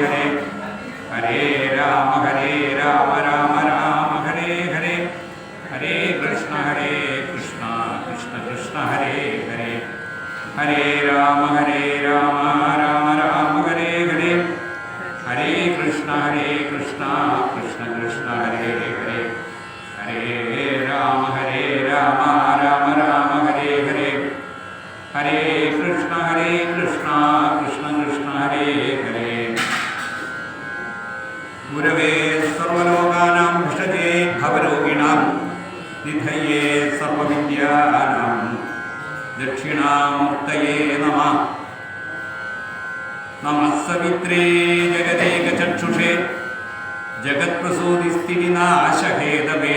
ഹരേ ഹരേ രാമ രാമ രാമ ഹരേ ഹരേ ഹരേ കൃഷ്ണ കൃഷ്ണ കൃഷ്ണ ഹരേ ഹരേ ഹരേ രാമ രാമ രാമ ഹരേ ഹരേ ഹരേ കൃഷ്ണ കൃഷ്ണ കൃഷ്ണ ഹരേ ഹരേ ഹരേ രാമ രാമ രാമ ഹരേ ഹരേ ഹരേ കൃഷ്ണ കൃഷ്ണ കൃഷ്ണ ഹരേ ഹരേ ഗുരവേ സർവലോകാനാം ഭിഷജേ ഭവരോഗിണാം നിധയേ സർവവിദ്യാനാം ദക്ഷിണാമൂർത്തയേ നമഃ. നമഃ സവിത്രേ ജഗദേകചക്ഷുഷേ ജഗത്പ്രസൂതിസ്ഥിതിനാശഹേതവേ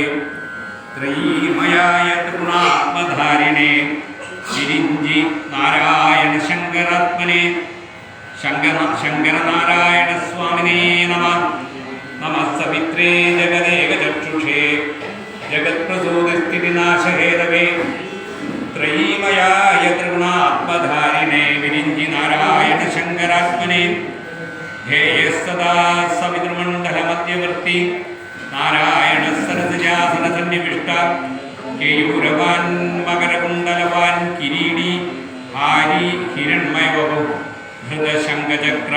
ത്രയീമയായ ത്രിഗുണാത്മധാരിണേ വിരിഞ്ചി നാരായണ ശങ്കരാത്മനെ ശങ്കരനാരായണ സ്വാമിനേ നമഃ. നമഃ സവിത്രേ ജഗദേകചക്ഷുഷേ ജഗത്പ്രസൂതിസ്ഥിതിനാശഹേതവേ ത്രയീമയായ ത്രിഗുണാത്മധാരിണേ വിരിഞ്ചി നാരായണ ശങ്കരാത്മനെ ധ്യേയസ്സദാ സവിതൃമണ്ഡലമധ്യവർത്തി നാരായണ സരസിജാസനസന്നിവിഷ്ട കേയൂരവാൻ മകരകുണ്ടലവാൻ കിരീടി ഹാരി ഹിരണ്മയവപു ധൃതശങ്കചക്ര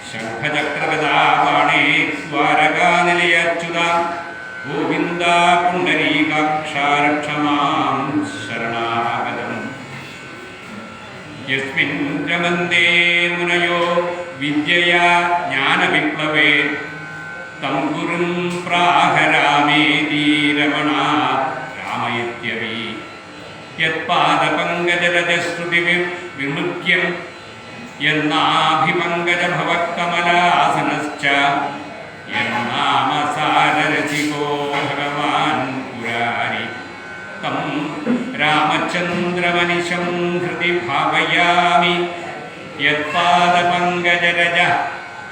ശംഖചക്രഗദാപാണേ സ്വാരകാനിലയച്യുത ഗോവിന്ദ പുണ്ഡരീകാക്ഷാരക്ഷമാം ശരണാഗതം. യസ്മിൻ രമന്തേ മുനയോ വിദ്യയാ ജ്ഞാനവിപ്ലവേ തം ഗുരും പ്രാഹരാമേതി രമണാ രാമയിത്യവി യത്പാദപങ്കജരജശ്രുതി വിമുഖ്യം യന്നാഭിപങ്കജഭവകമലാസനശ്ച യന്നാമസാരരസികോ ഭഗവാൻ പുരാരി തം രാമചന്ദ്രമനിശം ഹൃദി ഭാവയാമി യത്പാദപങ്കജരജ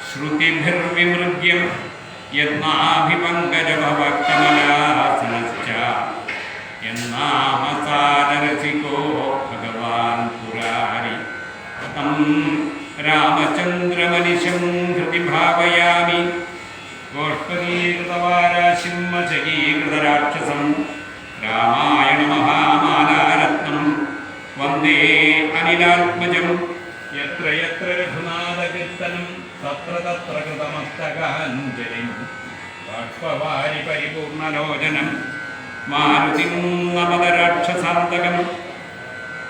ശ്രുതിഭിർവിമൃഗ്യം യത്നാഭിപങ്കജഭവകമലാസനശ്ച യന്നാമസാരരസികോ ഭഗവാൻ പുരാരി തം രാമചന്ദ്രമനിശം ഹൃദി ഭാവയാമി. ഗോഷ്പദീകൃതവാരാശിം മചകീകൃതരാക്ഷസം രാമായണ മഹാമാലാരത്നം വന്ദേ അനിലാത്മജം. യത്ര യത്ര രഘുനാഥകീർത്തനം തത്ര തത്ര കൃതമസ്തകാഞ്ജലിം ബാഷ്പവാരി പരിപൂർണലോചനം മാരുതിം നമത രാക്ഷസാന്തകം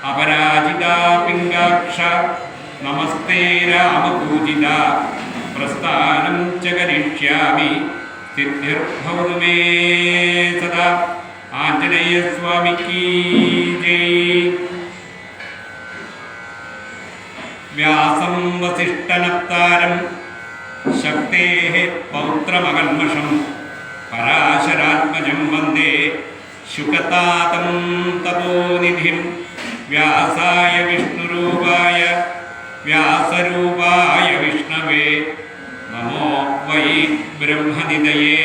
അപരാജിതാ പിംഗാക്ഷ നമസ്തേ രാമപൂജിത പ്രസ്ഥാനം ച കരിഷ്യാമി സിദ്ധിർഭവതു മേ സദാ. ആഞ്ജനേയ സ്വാമിക്ക് ജയ്. വ്യാസം വസിഷ്ഠനപ്താരം ശക്തേഃ പൗത്രമകൽമഷം പരാശരാത്മജം വന്ദേ ശുകതാതം തപോനിധിം. വ്യാസായ വിഷ്ണുരൂപായ വ്യാസരൂപായ വിഷ്ണവേ നമോ വൈ ബ്രഹ്മനിധയേ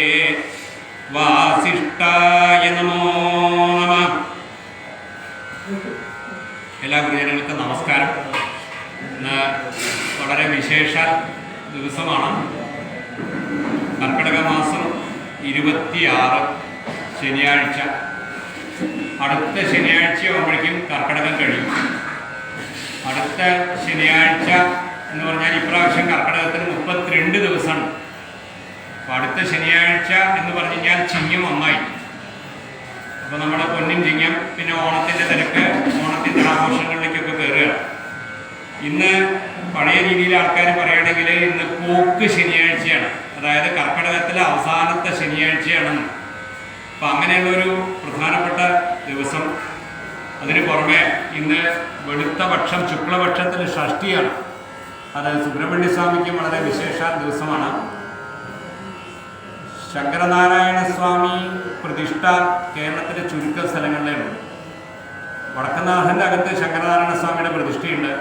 വാസിഷ്ഠായ നമോ നമഃ. എല്ലാ ഗുരുജനങ്ങൾക്കും നമസ്കാരം. ഇന്ന് വളരെ വിശേഷ ദിവസമാണ്. കർക്കിടക മാസം 26 ശനിയാഴ്ച. അടുത്ത ശനിയാഴ്ച ആകുമ്പോഴേക്കും കർക്കിടകം കഴിയും. അടുത്ത ശനിയാഴ്ച എന്ന് പറഞ്ഞാൽ ഇപ്രാവശ്യം കർക്കിടകത്തിന് 32 ദിവസമാണ്. അപ്പോൾ അടുത്ത ശനിയാഴ്ച എന്ന് പറഞ്ഞു കഴിഞ്ഞാൽ ചിങ്ങം 1 അപ്പോൾ നമ്മുടെ പൊന്നിൻ ചിങ്ങം, പിന്നെ ഓണത്തിൻ്റെ തിരക്ക്, ഓണത്തിൻ്റെ ആഘോഷങ്ങളിലേക്കൊക്കെ കയറുകയാണ്. ഇന്ന് പഴയ രീതിയിൽ ആൾക്കാർ പറയുകയാണെങ്കിൽ ഇന്ന് പോക്ക് ശനിയാഴ്ചയാണ്, അതായത് കർക്കിടകത്തിലെ അവസാനത്തെ ശനിയാഴ്ചയാണെന്ന്. അപ്പം അങ്ങനെയുള്ളൊരു പ്രധാനപ്പെട്ട ദിവസം. അതിന് പുറമെ ഇന്ന് വെളുത്ത പക്ഷം ശുക്ലപക്ഷത്തിൽ ഷഷ്ടിയാണ്. അത് സുബ്രഹ്മണ്യ സ്വാമിക്കും വളരെ വിശേഷ ദിവസമാണ്. ശങ്കരനാരായണ സ്വാമി പ്രതിഷ്ഠ കേരളത്തിലെ ചുരുക്കം സ്ഥലങ്ങളിലുണ്ട്. വടക്കനാഥൻ്റെ അകത്ത് ശങ്കരനാരായണ സ്വാമിയുടെ പ്രതിഷ്ഠയുണ്ട്.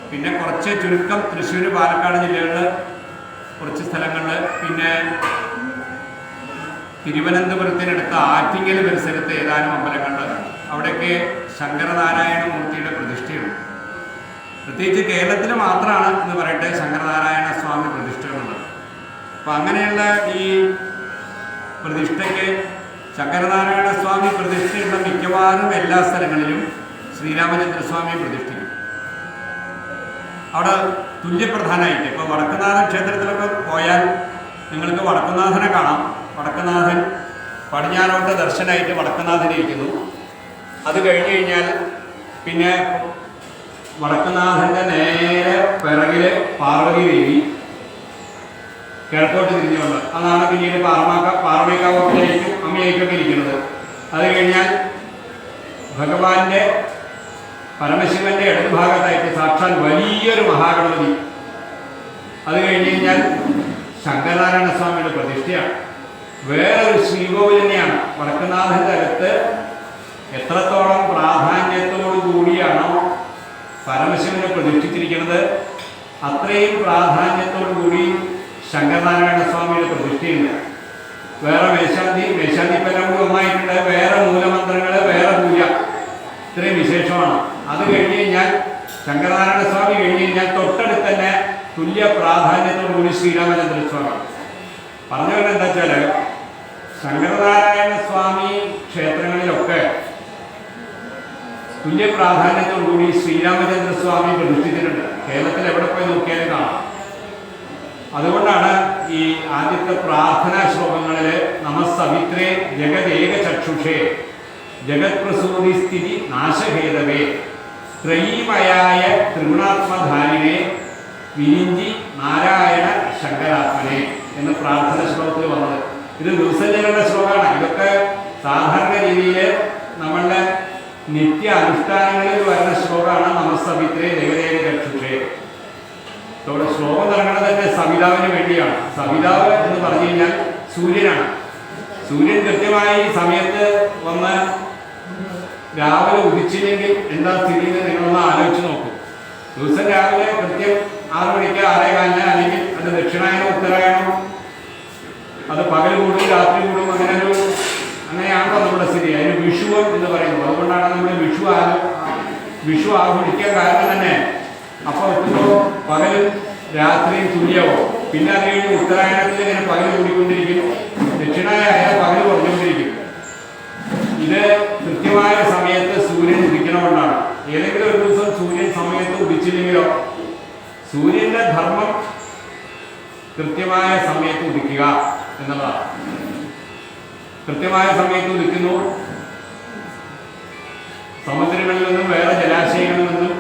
പിന്നെ കുറച്ച് ചുരുക്കം തൃശ്ശൂർ, പാലക്കാട് ജില്ലകളിൽ കുറച്ച് സ്ഥലങ്ങളിൽ, പിന്നെ തിരുവനന്തപുരത്തിനടുത്ത് ആറ്റിങ്ങൽ പരിസരത്ത് ഏതാനും അമ്പലങ്ങളിൽ അവിടെയൊക്കെ ശങ്കരനാരായണ മൂർത്തിയുടെ പ്രതിഷ്ഠയുണ്ട്. പ്രത്യേകിച്ച് കേരളത്തിൽ മാത്രമാണ് എന്ന് പറയട്ടെ ശങ്കരനാരായണ സ്വാമി പ്രതിഷ്ഠകളുള്ളത്. അപ്പം അങ്ങനെയുള്ള ഈ പ്രതിഷ്ഠയ്ക്ക് ശങ്കരനാരായണ സ്വാമി പ്രതിഷ്ഠയുള്ള മിക്കവാറും എല്ലാ സ്ഥലങ്ങളിലും ശ്രീരാമചന്ദ്രസ്വാമിയെ പ്രതിഷ്ഠിക്കും. അവിടെ തുല്യപ്രധാനമായിട്ട് ഇപ്പോൾ വടക്കുന്നാഥൻ ക്ഷേത്രത്തിലൊക്കെ പോയാൽ നിങ്ങൾക്ക് വടക്കുന്നാഥനെ കാണാം. വടക്കുന്നാഥൻ പടിഞ്ഞാറോട്ട് ദർശനമായിട്ട് വടക്കുന്നാഥൻ ഇരിക്കുന്നു. അത് കഴിഞ്ഞ് കഴിഞ്ഞാൽ പിന്നെ വടക്കുന്നാഥൻ്റെ നേരെ പിറകിൽ പാർവതി ദേവി കിഴക്കോട്ട് തിരിഞ്ഞുകൊണ്ട്, അതാണ് പിന്നീട് പാർവതിക്കാവൊക്കെയായിരിക്കും അമ്മയായിട്ടൊക്കെ ഇരിക്കുന്നത്. അത് കഴിഞ്ഞാൽ ഭഗവാന്റെ പരമശിവന്റെ ഇടതുഭാഗത്തായിട്ട് സാക്ഷാൽ വലിയൊരു മഹാഗണപതി. അത് കഴിഞ്ഞ് കഴിഞ്ഞാൽ ശങ്കരനാരായണ സ്വാമിയുടെ പ്രതിഷ്ഠയാണ്. വേറൊരു ശ്രീകോവിൽ തന്നെയാണ്. വടക്കുന്നാഥൻ്റെ അകത്ത് എത്രത്തോളം പ്രാധാന്യത്തോടു കൂടിയാണോ പരമശിവനെ പ്രതിഷ്ഠിച്ചിരിക്കുന്നത്, അത്രയും പ്രാധാന്യത്തോടു കൂടി ശങ്കരനാരായണ സ്വാമിയുടെ പ്രതിഷ്ഠയുണ്ട്. വേറെ മേശാന്തി ഇപ്പം എല്ലാം കൂടി ഒന്നായിട്ടുണ്ട്. വേറെ മൂലമന്ത്രങ്ങൾ, വേറെ പൂജ, ഇത്രയും വിശേഷമാണ്. അത് കഴിഞ്ഞ് കഴിഞ്ഞാൽ ശങ്കരനാരായണ സ്വാമി കഴിഞ്ഞ് കഴിഞ്ഞാൽ തൊട്ടടുത്ത് തന്നെ തുല്യ പ്രാധാന്യത്തോടു കൂടി ശ്രീരാമചന്ദ്രസ്വാമി. പറഞ്ഞു വരുന്നത് എന്താ വെച്ചാൽ ശങ്കരനാരായണ സ്വാമി ക്ഷേത്രങ്ങളിലൊക്കെ തുല്യ പ്രാധാന്യത്തോടുകൂടി ശ്രീരാമചന്ദ്രസ്വാമി പ്രതിഷ്ഠിച്ചിട്ടുണ്ട്. കേരളത്തിൽ എവിടെ പോയി നോക്കിയാലും കാണാം. അതുകൊണ്ടാണ് ഈ ആദ്യത്തെ പ്രാർത്ഥനാ ശ്ലോകങ്ങളിൽ നമസ്സവിത്രേ ജഗദേക ചക്ഷുഷേ ജഗത്പ്രസൂതി സ്ഥിതി നാശഹേതവേ ത്രയീമയായ ത്രിഗുണാത്മധാരിണേ വിരിഞ്ചി നാരായണ ശങ്കരാത്മനെ എന്ന് പ്രാർത്ഥന ശ്ലോകത്തിൽ വന്നത്. ഇത് ദിവസജനങ്ങളുടെ ശ്ലോകമാണ്. ഇതൊക്കെ സാധാരണ രീതിയിൽ നമ്മളുടെ നിത്യ അനുഷ്ഠാനങ്ങളിൽ വരുന്ന ശ്ലോകമാണ് നമസ്സവിത്രേ ജഗദേക ചക്ഷുഷേ. ഇവിടെ ശ്ലോകം തുടങ്ങുന്നത് തന്നെ സവിതാവിന് വേണ്ടിയാണ്. സവിതാവ് എന്ന് പറഞ്ഞു കഴിഞ്ഞാൽ സൂര്യനാണ്. സൂര്യൻ കൃത്യമായി സമയത്ത് വന്ന് രാവിലെ ഉദിച്ചില്ലെങ്കിൽ എന്താ സ്ഥിതി എന്ന് നിങ്ങളൊന്ന് ആലോചിച്ച് നോക്കൂ. ദിവസം രാവിലെ കൃത്യം 6 മണിക്ക് 6:15 അല്ലെങ്കിൽ അത് ദക്ഷിണായനോ ഉത്തരായണോ, അത് പകൽ കൂടും രാത്രി കൂടും, അങ്ങനെയാണല്ലോ നമ്മുടെ സ്ഥിതി. അതിന് വിഷുവം എന്ന് പറയുന്നത്. അതുകൊണ്ടാണ് നമ്മൾ വിഷു ആഘോഷിക്കാൻ കാരണം തന്നെ. അപ്പോൾ എത്തുമ്പോൾ പകലും രാത്രിയും തുല്യമാവും. പിന്നെ അത് കഴിഞ്ഞ് ഉത്തരായണത്തിൽ ഇങ്ങനെ പകൽ കൂടിക്കൊണ്ടിരിക്കും, ദക്ഷിണായ പകൽ കുറഞ്ഞുകൊണ്ടിരിക്കും. ഇത് കൃത്യമായ സമയത്ത് സൂര്യൻ ഉദിക്കണമെന്നാണ്. ഏതെങ്കിലും ഒരു ദിവസം സൂര്യൻ സമയത്ത് ഉദിച്ചില്ലെങ്കിലോ, സൂര്യന്റെ ധർമ്മം കൃത്യമായ സമയത്ത് ഉദിക്കുക എന്നുള്ളതാണ്. കൃത്യമായ സമയത്ത് ഉദിക്കുന്നു. സമുദ്രങ്ങളിൽ നിന്നും വേറെ ജലാശയങ്ങളിൽ നിന്നും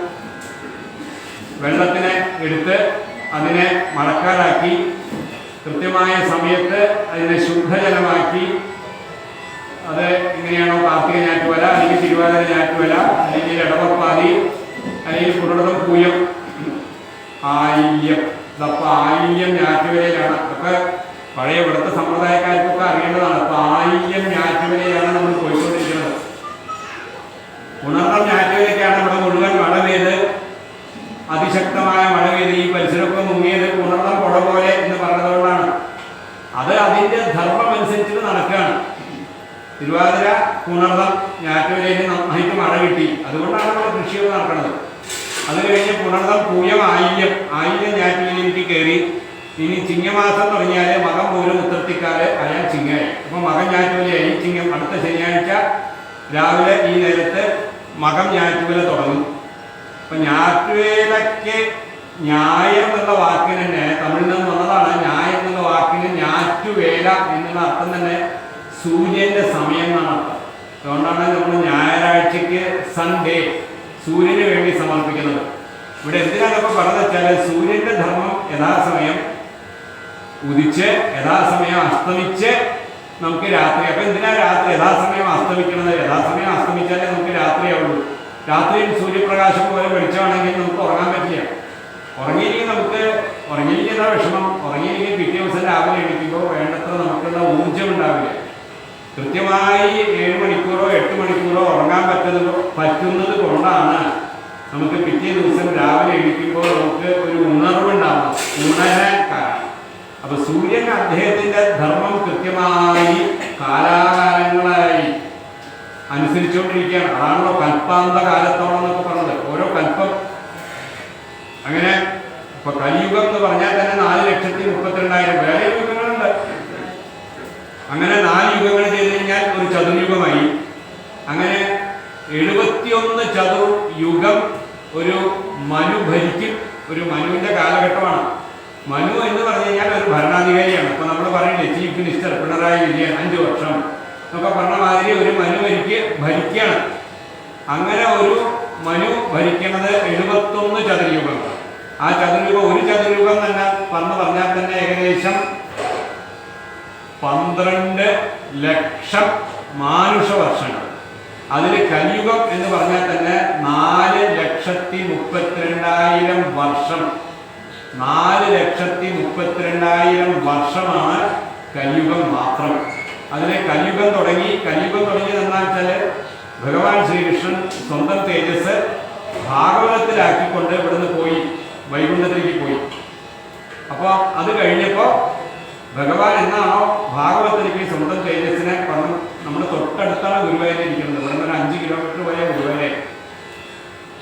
വെള്ളത്തിനെ എടുത്ത് അതിനെ മഴക്കാലാക്കി കൃത്യമായ സമയത്ത് അതിനെ ശുദ്ധജലമാക്കി, അത് എങ്ങനെയാണോ കാർത്തിക ഞാറ്റുവല അല്ലെങ്കിൽ തിരുവാതിര ഞാറ്റുവല അല്ലെങ്കിൽ ഇടവപ്പാതി അല്ലെങ്കിൽ പുനർദം പൂയം ആയില്യം, ഇതപ്പോൾ ആയില്യം ഞാറ്റുവലയിലാണ്. അതൊക്കെ പഴയ ഇവിടുത്തെ സമ്പ്രദായക്കാർക്കൊക്കെ അറിയേണ്ടതാണ്. അപ്പോൾ ആയില്യം ഞാറ്റുവലയിലാണ് നമ്മൾ പോയിക്കൊണ്ടിരിക്കുന്നത്. പുനർദം ഞാറ്റുവലയ്ക്കാണ് ഇവിടെ മുഴുവൻ മഴ പെയ്ത് അതിശക്തമായ മഴ പെയ്ത് ഈ പരിസരമൊക്കെ മുങ്ങിയത് പുനർദം പുഴ പോലെ എന്ന് പറഞ്ഞതുകൊണ്ടാണ്. അത് അതിൻ്റെ ധർമ്മം അനുസരിച്ചിട്ട് നടക്കുകയാണ്. തിരുവാതിര പുണർദം ഞാറ്റുവലയിൽ നന്നായിട്ട് മഴ കിട്ടി, അതുകൊണ്ടാണ് നമ്മൾ കൃഷിയൊക്കെ നടക്കുന്നത്. അത് കഴിഞ്ഞ് പുണർദം പൂയം ആയില്യം ഞാറ്റുവലയിലേക്ക് കയറി. ഇനി ചിങ്ങമാസം തുടങ്ങിയാൽ മകം പോലും ഉത്തർത്തിക്കാല് അയാൾ ചിങ്ങയായി. അപ്പോൾ മകം ഞാറ്റുവലയായി. ചിങ്ങം അടുത്ത ശനിയാഴ്ച രാവിലെ ഈ നേരത്ത് മകം ഞാറ്റുവല തുടങ്ങും. അപ്പം ഞാറ്റുവേലയ്ക്ക് ന്യായം എന്നുള്ള വാക്കിന് തന്നെ തമിഴിൽ നിന്ന് വന്നതാണ്. ന്യായം എന്നുള്ള വാക്കിന് ഞാറ്റുവേല എന്നുള്ള അർത്ഥം തന്നെ സൂര്യന്റെ സമയം എന്നാണ് അർത്ഥം. അതുകൊണ്ടാണ് നമ്മൾ ഞായറാഴ്ചക്ക് സൺഡേ സൂര്യന് വേണ്ടി സമർപ്പിക്കുന്നത്. ഇവിടെ എന്തിനാണ് ഇപ്പോൾ പറഞ്ഞത് വെച്ചാൽ സൂര്യന്റെ ധർമ്മം യഥാസമയം ഉദിച്ച് യഥാസമയം അസ്തമിച്ച് നമുക്ക് രാത്രി. അപ്പം എന്തിനാ രാത്രി യഥാസമയം അസ്തമിക്കുന്നത്? യഥാസമയം അസ്തമിച്ചാലേ നമുക്ക് രാത്രിയാവുള്ളൂ. രാത്രിയിൽ സൂര്യപ്രകാശം പോലെ വെളിച്ചമാണെങ്കിൽ നമുക്ക് ഉറങ്ങാൻ പറ്റില്ല. ഉറങ്ങിയിരിക്കുന്ന വിഷമം. ഉറങ്ങിയില്ലെങ്കിൽ പിറ്റേ ദിവസം രാവിലെ എണീക്കുമ്പോൾ വേണ്ടത്ര നമുക്കുള്ള ഊർജ്ജം ഉണ്ടാവില്ല. കൃത്യമായി 7 മണിക്കൂറോ 8 മണിക്കൂറോ ഉറങ്ങാൻ പറ്റുന്നത് കൊണ്ടാണ് നമുക്ക് പിറ്റേ ദിവസം രാവിലെ എണീക്കുമ്പോൾ നമുക്ക് ഒരു ഉണർവുണ്ടാവുന്നത്, ഉണരാൻ കാരണം. അപ്പൊ സൂര്യൻ അദ്ദേഹത്തിന്റെ ധർമ്മം കൃത്യമായി കാലാകാലങ്ങളായി അനുസരിച്ചുകൊണ്ടിരിക്കുകയാണ്. അതാണല്ലോ കൽപ്പാന്ത കാലത്തോളം എന്നൊക്കെ പറഞ്ഞത്. ഓരോ കൽപ്പം അങ്ങനെ ഇപ്പൊ കലിയുഗം എന്ന് പറഞ്ഞാൽ തന്നെ 4,32,000 വേറെ യുഗങ്ങളുണ്ട്. അങ്ങനെ 4 യുഗങ്ങൾ ചെയ്ത് കഴിഞ്ഞാൽ ഒരു ചതുർയുഗമായി. അങ്ങനെ 71 ചതുർയുഗം ഒരു മനു ഭരിക്കും. ഒരു മനുവിന്റെ കാലഘട്ടമാണ്. മനു എന്ന് പറഞ്ഞു കഴിഞ്ഞാൽ ഒരു ഭരണാധികാരിയാണ്. ഇപ്പൊ നമ്മൾ പറയില്ലേ ചീഫ് മിനിസ്റ്റർ പിണറായി വിജയൻ 5 വർഷം എന്നൊക്കെ പറഞ്ഞ മാതിരി ഒരു മനു ഭരിക്കുകയാണ്. അങ്ങനെ ഒരു മനു ഭരിക്കുന്നത് 71 ചതുർയുഗങ്ങൾ. ആ ചതുർയുഗം, ഒരു ചതുർയുഗം തന്നെ പറഞ്ഞാൽ തന്നെ ഏകദേശം 12 ലക്ഷം മാനുഷ വർഷങ്ങൾ. അതിൽ കലിയുഗം എന്ന് പറഞ്ഞാൽ തന്നെ 4,32,000 വർഷം. 4,32,000 വർഷമാണ് കലിയുഗം മാത്രം. അതിലെ കലിയുഗം തുടങ്ങി എന്താ വെച്ചാൽ ഭഗവാൻ ശ്രീകൃഷ്ണൻ സ്വന്തം തേജസ് ഭാഗവതത്തിലാക്കിക്കൊണ്ട് ഇവിടുന്ന് പോയി, വൈകുണ്ഠത്തിലേക്ക് പോയി. അപ്പോൾ അത് കഴിഞ്ഞപ്പോൾ ഭഗവാൻ എന്നാണോ ഭാഗവതത്തിലേക്ക് സ്വന്തം തേജസ്സിനെ പറഞ്ഞു. നമ്മൾ തൊട്ടടുത്താണ് ഗുരുവായൂർ ഇരിക്കുന്നത്. ഇവിടെ നിന്ന് 5 കിലോമീറ്റർ പോയ ഗുരുവായൂർ.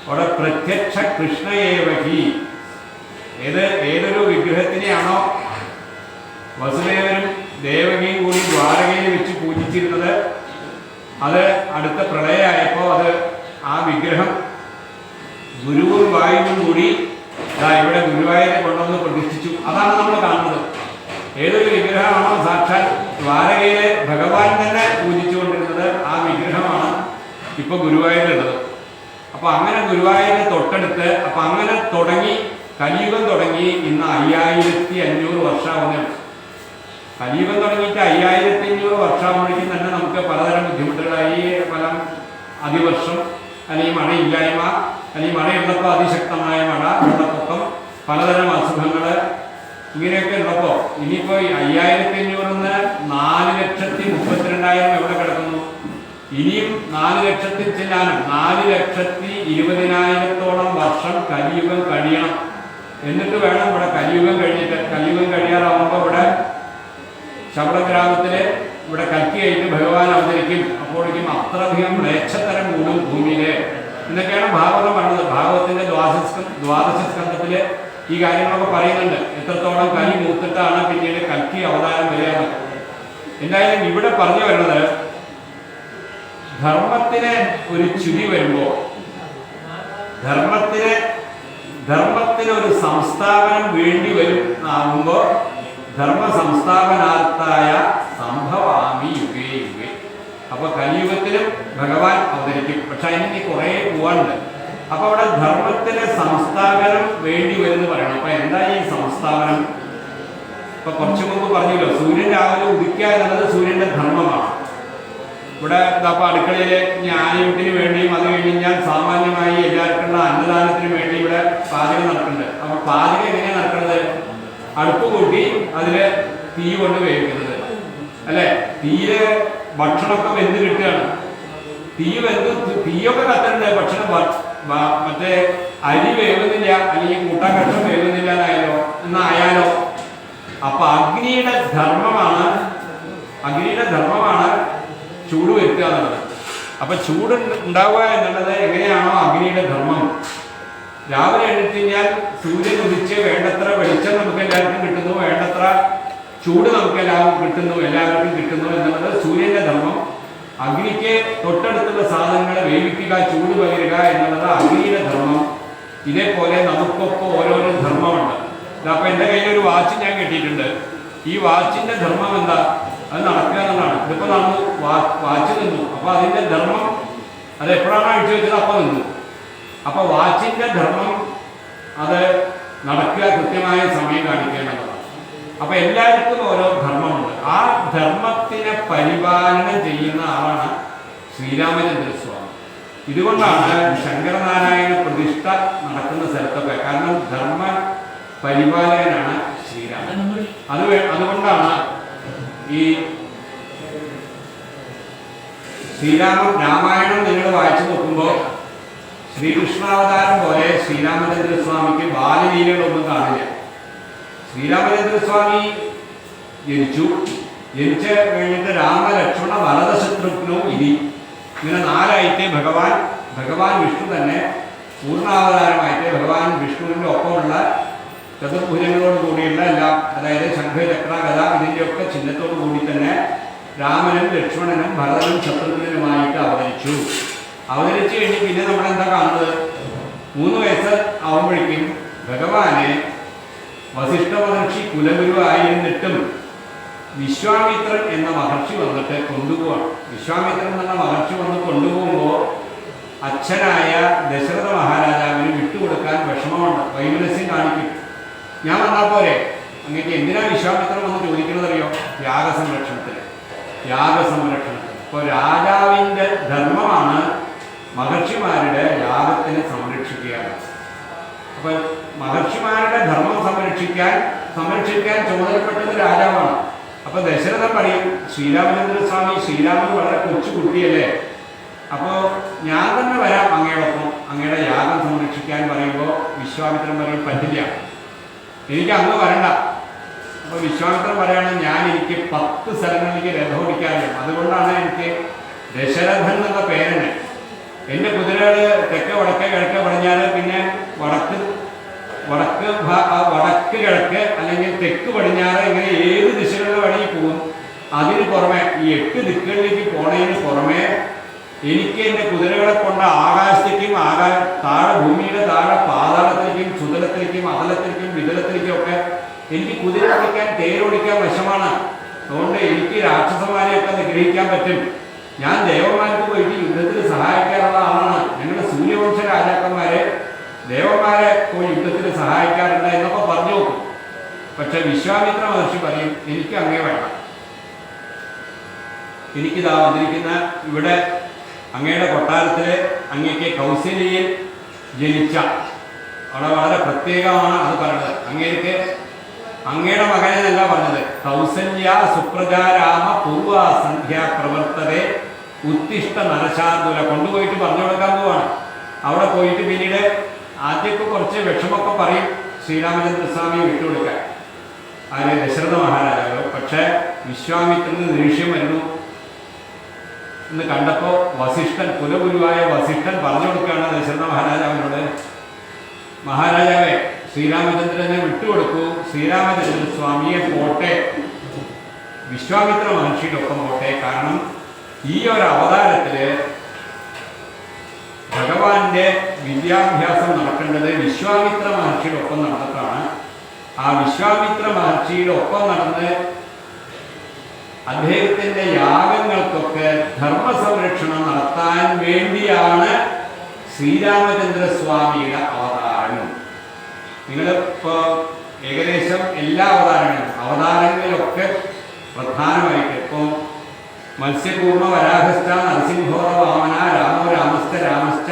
അവിടെ പ്രത്യക്ഷ കൃഷ്ണയേവഹി, ഏതൊരു വിഗ്രഹത്തിനെയാണോ വസുദേവനും ദേവകിയും കൂടി ദ്വാരകയിൽ വെച്ച് പൂജിച്ചിരുന്നത്, അത് അടുത്ത പ്രളയമായപ്പോൾ ആ വിഗ്രഹം ഗുരുവും വായുവും കൂടി ഇവിടെ ഗുരുവായൂരെ കൊണ്ടുവന്ന് പ്രതിഷ്ഠിച്ചു. അതാണ് നമ്മൾ കാണുന്നത്. ഏതൊരു വിഗ്രഹമാണോ സാക്ഷാൽ ദ്വാരകയിലെ ഭഗവാൻ തന്നെ പൂജിച്ചുകൊണ്ടിരുന്നത്, ആ വിഗ്രഹമാണ് ഇപ്പൊ ഗുരുവായൂരുള്ളത്. അപ്പൊ അങ്ങനെ ഗുരുവായൂരിനെ തൊട്ടടുത്ത്, അപ്പൊ അങ്ങനെ തുടങ്ങി കലിയുഗം തുടങ്ങി. ഇന്ന് 5500 വർഷമാവുന്നതാണ്. കലിയുഗം തുടങ്ങിയിട്ട് 5500 വർഷമാകുമ്പോഴേക്കും തന്നെ നമുക്ക് പലതരം ബുദ്ധിമുട്ടുകളായി. പല അതിവർഷം, അല്ലെങ്കിൽ മഴയില്ലായ്മ, അല്ലെങ്കിൽ മഴയുള്ളപ്പോൾ അതിശക്തമായ മഴ, വെള്ളപ്പൊക്കം, പലതരം അസുഖങ്ങൾ, ഇങ്ങനെയൊക്കെ ഉള്ളപ്പോൾ ഇനിയിപ്പോൾ 5500 4,32,000 എവിടെ കിടക്കുന്നു? ഇനിയും 4 ലക്ഷത്തിൽ ചെല്ലാനും 4,20,000 വർഷം കലിയുഗം കഴിയണം. എന്നിട്ട് വേണം ഇവിടെ കലിയുഗം കഴിയാറാവുമ്പോൾ ഇവിടെ ശബള ഗ്രാമത്തില് ഇവിടെ കൽക്കിയായിട്ട് ഭഗവാൻ അവതരിക്കും. അപ്പോഴേക്കും അത്രയധികം മ്ലേച്ഛത്തരം കൂടും ഭൂമിയില് എന്നൊക്കെയാണ് ഭാഗവതം പറഞ്ഞത്. ഭാഗവതത്തിന്റെ ദ്വാദശ സ്കന്ധത്തില് ഈ കാര്യങ്ങളൊക്കെ പറയുന്നുണ്ട്. എത്രത്തോളം കലി മൂത്തിട്ടാണ് പിന്നീട് കൽക്കി അവതാരം വരികയാണ്. എന്തായാലും ഇവിടെ പറഞ്ഞു വരുന്നത്, ധർമ്മത്തിന് ഒരു ചുരി വരുമ്പോൾ, ധർമ്മത്തിന് ഒരു സംസ്ഥാപനം വേണ്ടി വരും ആകുമ്പോൾ, ധർമ്മ സംസ്ഥാപനാർത്ഥായ സംഭവാമി യുഗേ യുഗേ. അപ്പൊ കലിയുഗത്തിലും ഭഗവാൻ അവതരിക്കും. പക്ഷെ അതിന് കുറേ പോവാനുണ്ട്. അപ്പൊ അവിടെ ധർമ്മത്തിന് സംസ്ഥാപനം വേണ്ടി വരുമെന്ന് പറയണം. അപ്പൊ എന്താ ഈ സംസ്ഥാപനം? ഇപ്പൊ കുറച്ചു മുമ്പ് പറഞ്ഞല്ലോ, സൂര്യൻ രാവിലെ ഉദിക്കുക എന്നുള്ളത് സൂര്യന്റെ ധർമ്മമാണ്. ഇവിടെ ഇതപ്പോൾ അടുക്കളയിലെ ആനയൂട്ടിന് വേണ്ടിയും അത് കഴിഞ്ഞാൽ സാമാന്യമായി എല്ലാവർക്കുള്ള അന്നദാനത്തിന് വേണ്ടി ഇവിടെ പാചകം നടക്കുന്നുണ്ട്. അപ്പൊ പാചകം എങ്ങനെയാണ് നടക്കുന്നത്? അടുപ്പ് കൂട്ടി അതിൽ തീ കൊണ്ട് വേവിക്കുന്നത് അല്ലെ? തീയില് ഭക്ഷണമൊക്കെ വെന്ത് കിട്ടുകയാണ്. തീയൊക്കെ കത്തുന്നുണ്ട്, ഭക്ഷണം മറ്റേ അരി വേവുന്നില്ല, അല്ലെങ്കിൽ കൂട്ടാക്കട്ടം വേവുന്നില്ല എന്നായാലോ. അപ്പൊ അഗ്നിയുടെ ധർമ്മമാണ് ചൂട് വരുത്തുക എന്നുള്ളത്. അപ്പൊ ചൂട് ഉണ്ടാവുക എന്നുള്ളത് എങ്ങനെയാണോ അഗ്നിയുടെ ധർമ്മം. രാവിലെ എഴുന്നേറ്റ് കഴിഞ്ഞാൽ സൂര്യൻ ഉദിച്ച് വേണ്ടത്ര വെളിച്ചം നമുക്ക് എല്ലാവർക്കും കിട്ടുന്നു, വേണ്ടത്ര ചൂട് നമുക്ക് എല്ലാവർക്കും കിട്ടുന്നു എന്നുള്ളത് സൂര്യന്റെ ധർമ്മം. അഗ്നിക്ക് തൊട്ടടുത്തുള്ള സാധനങ്ങളെ വേവിക്കുക, ചൂട് പകരുക എന്നുള്ളത് അഗ്നിയുടെ ധർമ്മം. ഇതേപോലെ നമുക്കൊക്കെ ഓരോരോ ധർമ്മമുണ്ട്. അപ്പൊ എൻ്റെ കയ്യിൽ ഒരു വാച്ച് ഞാൻ കെട്ടിയിട്ടുണ്ട്. ഈ വാച്ചിന്റെ ധർമ്മം എന്താ? അത് നടക്കുക എന്നുള്ളതാണ്. ഇതിപ്പോ നടന്നു, വാച്ച് നിന്നു. അപ്പൊ അതിന്റെ ധർമ്മം അത് എപ്പോഴാണ് അഴിച്ചു വെച്ചത്? അപ്പൊ നിന്നു. അപ്പൊ വാച്ചിന്റെ ധർമ്മം അത് നടക്കുക, കൃത്യമായ സമയം കാണിക്കേണ്ടതാണ്. അപ്പൊ എല്ലാവർക്കും ഓരോ ധർമ്മമുണ്ട്. ആ ധർമ്മത്തിനെ പരിപാലനം ചെയ്യുന്ന ആളാണ് ശ്രീരാമചന്ദ്രസ്വാമി. ഇതുകൊണ്ടാണ് ശങ്കരനാരായണ പ്രതിഷ്ഠ നടക്കുന്ന സ്ഥലത്തൊക്കെ, കാരണം ധർമ്മ പരിപാലകനാണ് ശ്രീരാമൻ. അതുകൊണ്ടാണ് ഈ രാമായണം നിങ്ങൾ വായിച്ചു നോക്കുമ്പോൾ ശ്രീകൃഷ്ണാവതാരം പോലെ ശ്രീരാമചന്ദ്രസ്വാമിക്ക് ബാലലീലകളൊന്നും കാണില്ല. ശ്രീരാമചന്ദ്രസ്വാമി ജനിച്ച് കഴിഞ്ഞിട്ട് രാമലക്ഷ്മണ ഭരതശത്രുഘ്നോ ഇങ്ങനെ 4 ഭഗവാൻ വിഷ്ണു തന്നെ പൂർണ്ണാവതാരമായിട്ട് ഭഗവാൻ വിഷ്ണുവിൻ്റെ ഒപ്പമുള്ള ചതുർഭുജങ്ങളോട് കൂടിയുള്ള എല്ലാം, അതായത് ശംഖ ചക്ര ഗദ ഇതിൻ്റെയൊക്കെ ചിഹ്നത്തോടു കൂടി തന്നെ രാമനും ലക്ഷ്മണനും ഭരതനും ശത്രുഘ്നനുമായിട്ട് അവതരിച്ചു കഴിഞ്ഞ് പിന്നെ നമ്മളെന്താ കാണുന്നത്? 3 വയസ്സ് ആവുമ്പോഴേക്കും ഭഗവാനെ വസിഷ്ഠ മഹർഷി കുലഗുരുവായിരുന്നിട്ടും വിശ്വാമിത്രൻ എന്ന മഹർഷി വന്നിട്ട് കൊണ്ടുപോവാണ്. വിശ്വാമിത്രൻ എന്ന മഹർഷി വന്ന് കൊണ്ടുപോകുമ്പോൾ അച്ഛനായ ദശരഥ മഹാരാജാവിന് വിട്ടുകൊടുക്കാൻ വിഷമമുണ്ട്, വൈമനസ്യം കാണിക്കും. ഞാൻ വന്നാൽ പോരെ, അങ്ങേക്ക് എന്തിനാ വിശ്വാമിത്രൻ വന്ന് ചോദിക്കുന്നതറിയോ? യാഗസംരക്ഷണത്തിന്. അപ്പോൾ രാജാവിൻ്റെ ധർമ്മമാണ് മഹർഷിമാരുടെ യാഗത്തിനെ സംരക്ഷിക്കുക. അപ്പോൾ മഹർഷിമാരുടെ ധർമ്മം സംരക്ഷിക്കാൻ ചുമതലപ്പെട്ടത് രാജാവാണ്. അപ്പോൾ ദശരഥൻ പറയും, ശ്രീരാമചന്ദ്രസ്വാമി ശ്രീരാമൻ വളരെ കൊച്ചു കുട്ടിയല്ലേ, അപ്പോൾ ഞാൻ തന്നെ വരാം അങ്ങയോടൊപ്പം അങ്ങയുടെ യാഗം സംരക്ഷിക്കാൻ പറയുമ്പോൾ വിശ്വാമിത്രൻ പറയും, പറ്റില്ല, എനിക്ക് അങ്ങ് വരണ്ട. അപ്പോൾ വിശ്വാമിത്രൻ പറയാണ്, എനിക്ക് 10 സ്ഥലങ്ങളിലേക്ക് രഥം ഓടിക്കാറില്ല, അതുകൊണ്ടാണ് എനിക്ക് ദശരഥൻ എന്നുള്ള പേരന്. എൻ്റെ കുതിരകൾ തെക്ക് വടക്ക് കിഴക്ക് പടിഞ്ഞാറ് പിന്നെ വടക്ക് കിഴക്ക് അല്ലെങ്കിൽ തെക്ക് പടിഞ്ഞാറ് ഇങ്ങനെ ഏത് ദിശകളിലെ വഴി പോകും. അതിന് പുറമെ ഈ 8 ദിക്കുകളിലേക്ക് പോണതിന് പുറമെ എനിക്ക് എൻ്റെ കുതിരകളെ കൊണ്ട് ആകാശത്തേക്കും താഴെ ഭൂമിയുടെ താഴെ പാതാളത്തിലേക്കും സുതലത്തിലേക്കും അതലത്തിലേക്കും വിതലത്തിലേക്കും ഒക്കെ എനിക്ക് കുതിര ഓടിക്കാൻ തേരോടിക്കാൻ വശമാണ്. അതുകൊണ്ട് എനിക്ക് രാക്ഷസന്മാരെയൊക്കെ നിഗ്രഹിക്കാൻ പറ്റും. ഞാൻ ദേവന്മാർക്ക് പോയിട്ട് യുദ്ധത്തിൽ സഹായിക്കാറുള്ള ആളാണ്. ഞങ്ങളുടെ സൂര്യവംശ രാജാക്കന്മാരെ ദേവന്മാരെ പോയി യുദ്ധത്തിൽ സഹായിക്കാറുണ്ട് എന്നൊക്കെ പറഞ്ഞു നോക്കും. പക്ഷെ വിശ്വാമിത്ര മഹർഷി പറയും, എനിക്ക് അങ്ങേ വേണം. എനിക്കിതാ വന്നിരിക്കുന്ന ഇവിടെ അങ്ങയുടെ കൊട്ടാരത്തിൽ അങ്ങേക്ക് കൗസല്യയിൽ ജനിച്ച അവിടെ വളരെ പ്രത്യേകമാണ് അത് പറഞ്ഞത്. അങ്ങയുടെ മകനെന്നല്ല പറഞ്ഞത്, കൗസല്യ സുപ്രജാരാമ പൂർവാസന്ധ്യ പ്രവർത്തതെ ഉത്തിഷ്ഠ നരശാർദുല കൊണ്ടുപോയിട്ട് പറഞ്ഞു കൊടുക്കാൻ പോവാണ്. അവിടെ പോയിട്ട് പിന്നീട് ആദ്യമൊക്കെ കുറച്ച് വിഷമൊക്കെ പറയും ശ്രീരാമചന്ദ്രസ്വാമി വിട്ടുകൊടുക്കാൻ, ആര് ദശരഥ മഹാരാജാവ്. പക്ഷേ വിശ്വാമിത്രന് ദേഷ്യം വരുന്നു എന്ന് കണ്ടപ്പോൾ കുലഗുരുവായ വസിഷ്ഠൻ പറഞ്ഞു കൊടുക്കുകയാണ് ദശരഥ മഹാരാജാവിനോട്, മഹാരാജാവേ ശ്രീരാമചന്ദ്രനെ വിട്ടുകൊടുക്കൂ, ശ്രീരാമചന്ദ്രസ്വാമിയെ പോട്ടെ, വിശ്വാമിത്ര മഹർഷിയുടെ ഒപ്പം പോട്ടെ. കാരണം ഈ ഒരു അവതാരത്തിൽ ഭഗവാന്റെ വിദ്യാഭ്യാസം നടക്കേണ്ടത് വിശ്വാമിത്ര മഹർഷിയുടെ ഒപ്പം നടന്നിട്ടാണ്. ആ വിശ്വാമിത്ര മഹർഷിയുടെ ഒപ്പം നടന്ന് അദ്ദേഹത്തിൻ്റെ യാഗങ്ങൾക്കൊക്കെ ധർമ്മസംരക്ഷണം നടത്താൻ വേണ്ടിയാണ് ശ്രീരാമചന്ദ്രസ്വാമിയുടെ അവതാരം. നിങ്ങളിപ്പോൾ ഏകദേശം എല്ലാ അവതാരങ്ങളിലൊക്കെ പ്രധാനമായിട്ട് ഇപ്പോൾ മത്സ്യകൂർമ്മ വരാഹസ്ഥ നരസിംഹോദ വാമന രാമോ രാമശ്ച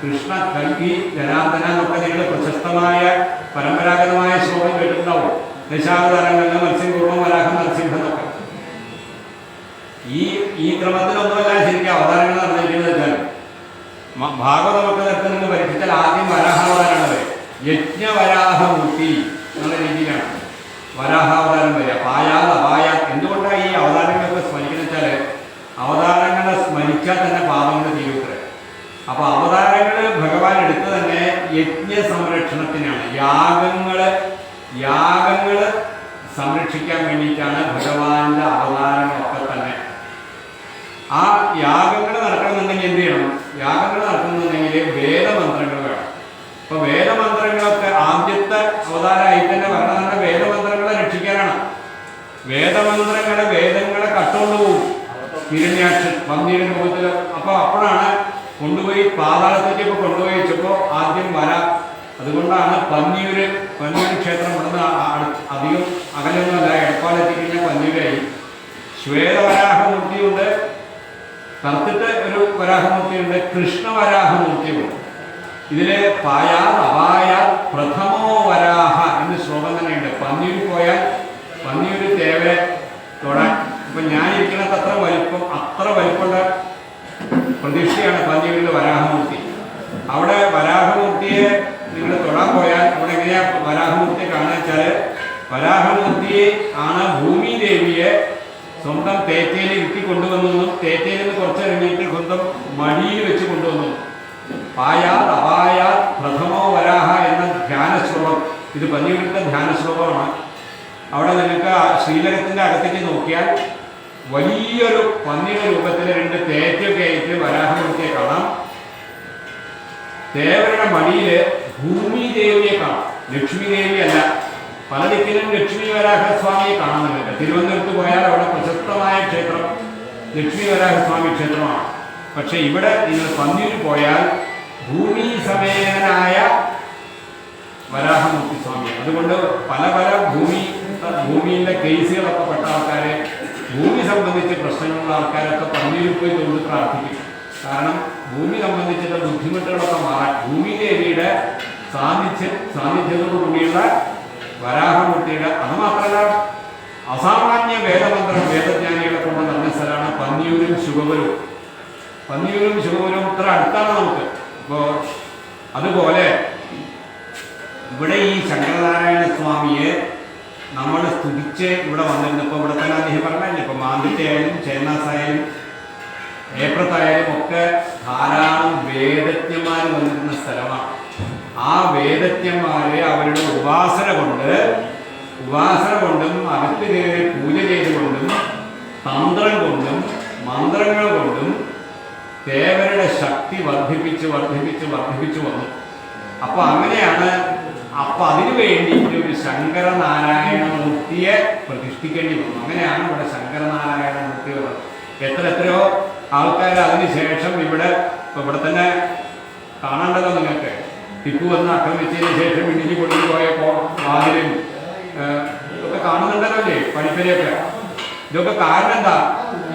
കൃഷ്ണ കൽകി ജനാർദ്ദന എന്നൊക്കെ നിങ്ങൾ പ്രശസ്തമായ പരമ്പരാഗതമായ ശ്ലോകം കേട്ടിട്ടുണ്ടാവും. ദശാവതാരങ്ങളിൽ മത്സ്യകൂർമ്മ വരാഹം നരസിംഹം എന്നൊക്കെ ഈ ക്രമത്തിലൊന്നുമല്ല ശരിക്കും അവതാരങ്ങൾ നടന്നിരിക്കുന്നത് വെച്ചാൽ ഭാഗവതമൊക്കെ നേരത്തെ നിങ്ങൾ പരീക്ഷിച്ചാൽ ആദ്യം വരാഹാവതാരമാണ് യജ്ഞവരാഹമൂർത്തി എന്നുള്ള രീതിയിലാണ് വരാഹാവതാരം വരിക. പായാത് അപായാത്. എന്തുകൊണ്ടാണ് ഈ അവതാരങ്ങളൊക്കെ സ്മരിക്കുന്നത് വെച്ചാൽ അവതാരങ്ങളെ സ്മരിച്ചാൽ തന്നെ പാപങ്ങൾ തീരുത്രേ. അപ്പോൾ അവതാരങ്ങൾ ഭഗവാൻ എടുത്ത് തന്നെ യജ്ഞ സംരക്ഷണത്തിനാണ്, യാഗങ്ങൾ സംരക്ഷിക്കാൻ വേണ്ടിയിട്ടാണ് ഭഗവാന്റെ അവതാരങ്ങളൊക്കെ തന്നെ. ആ യാഗങ്ങൾ നടക്കണമെന്നുണ്ടെങ്കിൽ എന്ത് ചെയ്യണം? യാഗങ്ങൾ നടക്കണമെന്നുണ്ടെങ്കിൽ വേദമന്ത്രങ്ങൾ വേണം. അപ്പോൾ വേദമന്ത്രങ്ങളൊക്കെ ആദ്യത്തെ അവതാരമായി തന്നെ പറഞ്ഞ വേദമന്ത്രങ്ങളെ രക്ഷിക്കാനാണ്. വേദങ്ങളെ കട്ടുകൊണ്ട് പോകും ഹിരണ്യാക്ഷൻ പന്നിയുടെ മുഖത്തിൽ. അപ്പോഴാണ് കൊണ്ടുപോയി പാതാളത്തേക്ക് കൊണ്ടുപോയി വെച്ചപ്പോൾ ആദ്യം അതുകൊണ്ടാണ് പന്നിയൂര് ക്ഷേത്രം ഇവിടുന്ന് അധികം അകലൊന്നുമല്ല, എടപ്പാളെത്തിക്കഴിഞ്ഞാൽ പന്നിയൂരായി. ശ്വേതവരാഹമൂർത്തിയുണ്ട്, കറുത്തിട്ട് ഒരു വരാഹമൂർത്തിയുണ്ട്, കൃഷ്ണവരാഹമൂർത്തിയുണ്ട്. ഇതില് പായാത് അപായാത് പ്രഥമോ വരാഹ എന്ന് ശ്ലോകം തന്നെയുണ്ട്. പന്നിയൂർ പോയാൽ പന്നിയൂര് തേവരെ തൊടാൻ ഇപ്പം ഞാനിരിക്കുന്നത് അത്ര വലിപ്പമുള്ള പ്രതിഷ്ഠയാണ് പന്നിയൂരിലെ വരാഹമൂർത്തി. അവിടെ വരാഹമൂർത്തിയെ നിങ്ങൾ തൊടാൻ പോയാൽ അവിടെ എങ്ങനെയാ വരാഹമൂർത്തിയെ കാണുക വെച്ചാൽ, വരാഹമൂർത്തിയെ ആണ് ഭൂമി ദേവിയെ സ്വന്തം തേറ്റയിൽ ഇരുത്തി കൊണ്ടുവന്നു, തേറ്റയിൽ നിന്ന് കുറച്ച് ഇറങ്ങിയിട്ട് സ്വന്തം മടിയിൽ വെച്ച് കൊണ്ടുവന്നു. പായാത് അപായാത് പ്രഥമോ വരാഹ എന്ന ധ്യാന ശ്ലോകം, ഇത് പന്നിയൂരിലത്തെ ധ്യാന ശ്ലോകമാണ്. അവിടെ നിങ്ങൾക്ക് ശ്രീലകത്തിൻ്റെ അകത്തേക്ക് നോക്കിയാൽ വലിയൊരു പന്നിയുടെ രൂപത്തിൽ 2 തേറ്റൊക്കെ ആയിട്ട് വരാഹമൂർത്തിയെ കാണാം. ദേവരുടെ മടിയിൽ ഭൂമി ദേവിയെ കാണാം, ലക്ഷ്മി ദേവിയല്ല. പല ദിക്കിലും ലക്ഷ്മി വരാഹസ്വാമിയെ കാണുന്നുണ്ട്. തിരുവനന്തപുരത്ത് പോയാൽ അവിടെ പ്രശസ്തമായ ക്ഷേത്രം ലക്ഷ്മി വരാഹസ്വാമി ക്ഷേത്രമാണ്. പക്ഷെ ഇവിടെ നിങ്ങൾ പന്നിയൂർ പോയാൽ ഭൂമി സമേതനായ വരാഹമൂർത്തി സ്വാമി. അതുകൊണ്ട് പല പല ഭൂമിയിലെ കേസുകളൊക്കെ പെട്ട ആൾക്കാരെ, ഭൂമി സംബന്ധിച്ച് പ്രശ്നങ്ങളുള്ള ആൾക്കാരൊക്കെ പന്നിയൂർ പോയി തൊഴിൽ പ്രാർത്ഥിക്കും. കാരണം ഭൂമി സംബന്ധിച്ചുള്ള ബുദ്ധിമുട്ടുകളൊക്കെ മാറാൻ ഭൂമി ദേവിയുടെ സാന്നിധ്യത്തോടു കൂടിയുള്ള വരാഹമൂർത്തിയുടെ, അത് മാത്രമല്ല അസാമാന്യ വേദമന്ത്രം വേദജ്ഞാനികളെ കൊണ്ട് നടന്ന സ്ഥലമാണ് പന്നിയൂരും ശുഭപുരവും. പന്നിയൂരും ശുഭപുരവും ഇത്ര അടുത്താണ് നമുക്ക്. അപ്പോൾ അതുപോലെ ഇവിടെ ഈ ശങ്കരനാരായണ സ്വാമിയെ നമ്മൾ സ്തുതിച്ച് ഇവിടെ വന്നിരുന്നപ്പോൾ ഇവിടെ തന്നെ അദ്ദേഹം പറഞ്ഞില്ല, ഇപ്പോൾ മാന്തിട്ടയായാലും ചേന്നാസായാലും ഏപ്രത്തായാലും ഒക്കെ ധാരാളം വേദജ്ഞന്മാർ വന്നിരുന്ന സ്ഥലമാണ്. ആ വേദജ്ഞന്മാരെ അവരുടെ ഉപാസന കൊണ്ടും അകത്ത് കയറി പൂജ ചെയ്തുകൊണ്ടും തന്ത്രം കൊണ്ടും മന്ത്രങ്ങൾ കൊണ്ടും ദേവരുടെ ശക്തി വർദ്ധിപ്പിച്ച് വന്നു. അപ്പോൾ അങ്ങനെയാണ്. അപ്പോൾ അതിനു വേണ്ടിയിട്ട് ഒരു ശങ്കരനാരായണമൂർത്തിയെ പ്രതിഷ്ഠിക്കേണ്ടി വന്നു. അങ്ങനെയാണ് ഇവിടെ ശങ്കരനാരായണമൂർത്തി വരുന്നത്. എത്രയോ ആൾക്കാർ അതിനുശേഷം ഇവിടെ തന്നെ കാണേണ്ടതോ നിങ്ങൾക്ക് ടിപ്പു വന്ന് ആക്രമിച്ചതിന് ശേഷം ഇടിഞ്ഞു പൊടിഞ്ഞു പോയപ്പോൾ വാതിലും ഇതൊക്കെ കാണുന്നുണ്ടല്ലോ അല്ലേ, പണിപ്പരയൊക്കെ. ഇതൊക്കെ കാരണം എന്താ?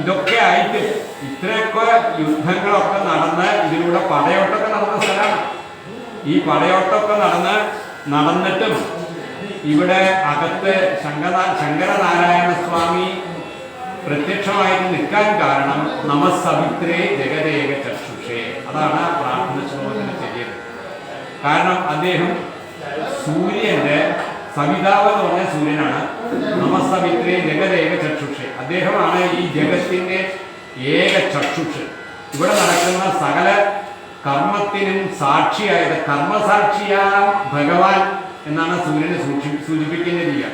ഇതൊക്കെ ആയിട്ട് ഇത്രയൊക്കെ യുദ്ധങ്ങളൊക്കെ നടന്ന് ഇതിലൂടെ പടയോട്ടമൊക്കെ നടന്ന സ്ഥലമാണ്. ഈ പടയോട്ടമൊക്കെ നടന്നിട്ടും ഇവിടെ അകത്ത് ശങ്കരനാരായണ സ്വാമി പ്രത്യക്ഷമായിട്ട് നിൽക്കാൻ കാരണം നമസ്സവിത്രേ ജഗദേക ചക്ഷുഷേ, അതാണ് പ്രാർത്ഥന ശ്ലോകത്തിന് ചെയ്തത്. കാരണം അദ്ദേഹം സൂര്യന്റെ സവിതാവ് എന്ന് പറഞ്ഞ സൂര്യനാണ്. നമസ്സവിത്രേ ജഗദേക ചക്ഷുഷേ, അദ്ദേഹമാണ് ഈ ജഗത്തിന്റെ ഏക ചക്ഷുഷ്. ഇവിടെ നടക്കുന്ന സകല കർമ്മത്തിനും സാക്ഷിയായത്, കർമ്മസാക്ഷിയായ ഭഗവാൻ എന്നാണ് സൂര്യനെ സൂചിപ്പിക്കുന്ന ചെയ്യുക.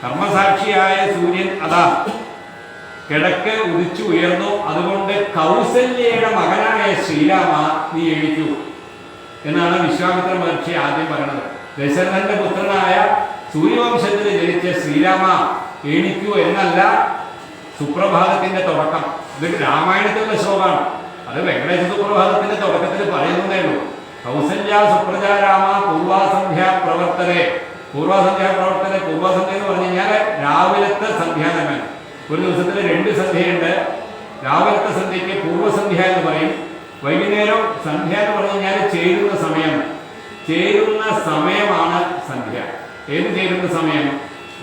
കർമ്മസാക്ഷിയായ സൂര്യൻ അതാ കിഴക്ക് ഉദിച്ചു ഉയർന്നു. അതുകൊണ്ട് കൗസല്യയുടെ മകനായ ശ്രീരാമ നീ എഴുതിക്കൂ എന്നാണ് വിശ്വാമിത്ര മഹർഷി ആദ്യം പറയുന്നത്. ദശരഥന്റെ പുത്രനായ സൂര്യവംശത്തിൽ ജനിച്ച ശ്രീരാമ എഴുതിക്കൂ എന്നല്ല സുപ്രഭാതത്തിന്റെ തുടക്കം. ഇത് രാമായണത്തിലുള്ള ശ്ലോകമാണ്. അത് വെങ്കടേശ സുപ്രഭാതത്തിന്റെ തുടക്കത്തിൽ പറയുന്നതേ ഉള്ളൂ. കൗസല്യ സുപ്രജാരാമ പൂർവാസന്ധ്യ പ്രവർത്തനെ. പൂർവാസന്ധ്യ എന്ന് പറഞ്ഞു കഴിഞ്ഞാൽ രാവിലത്തെ സന്ധ്യാനമൻ. ഒരു ദിവസത്തിൽ 2 സന്ധ്യയുണ്ട്. രാവിലത്തെ സന്ധ്യയ്ക്ക് പൂർവ്വസന്ധ്യ എന്ന് പറയും. വൈകുന്നേരം സന്ധ്യ എന്ന് പറഞ്ഞു കഴിഞ്ഞാൽ ചേരുന്ന സമയമാണ് സന്ധ്യ. ഏത് ചേരുന്ന സമയം?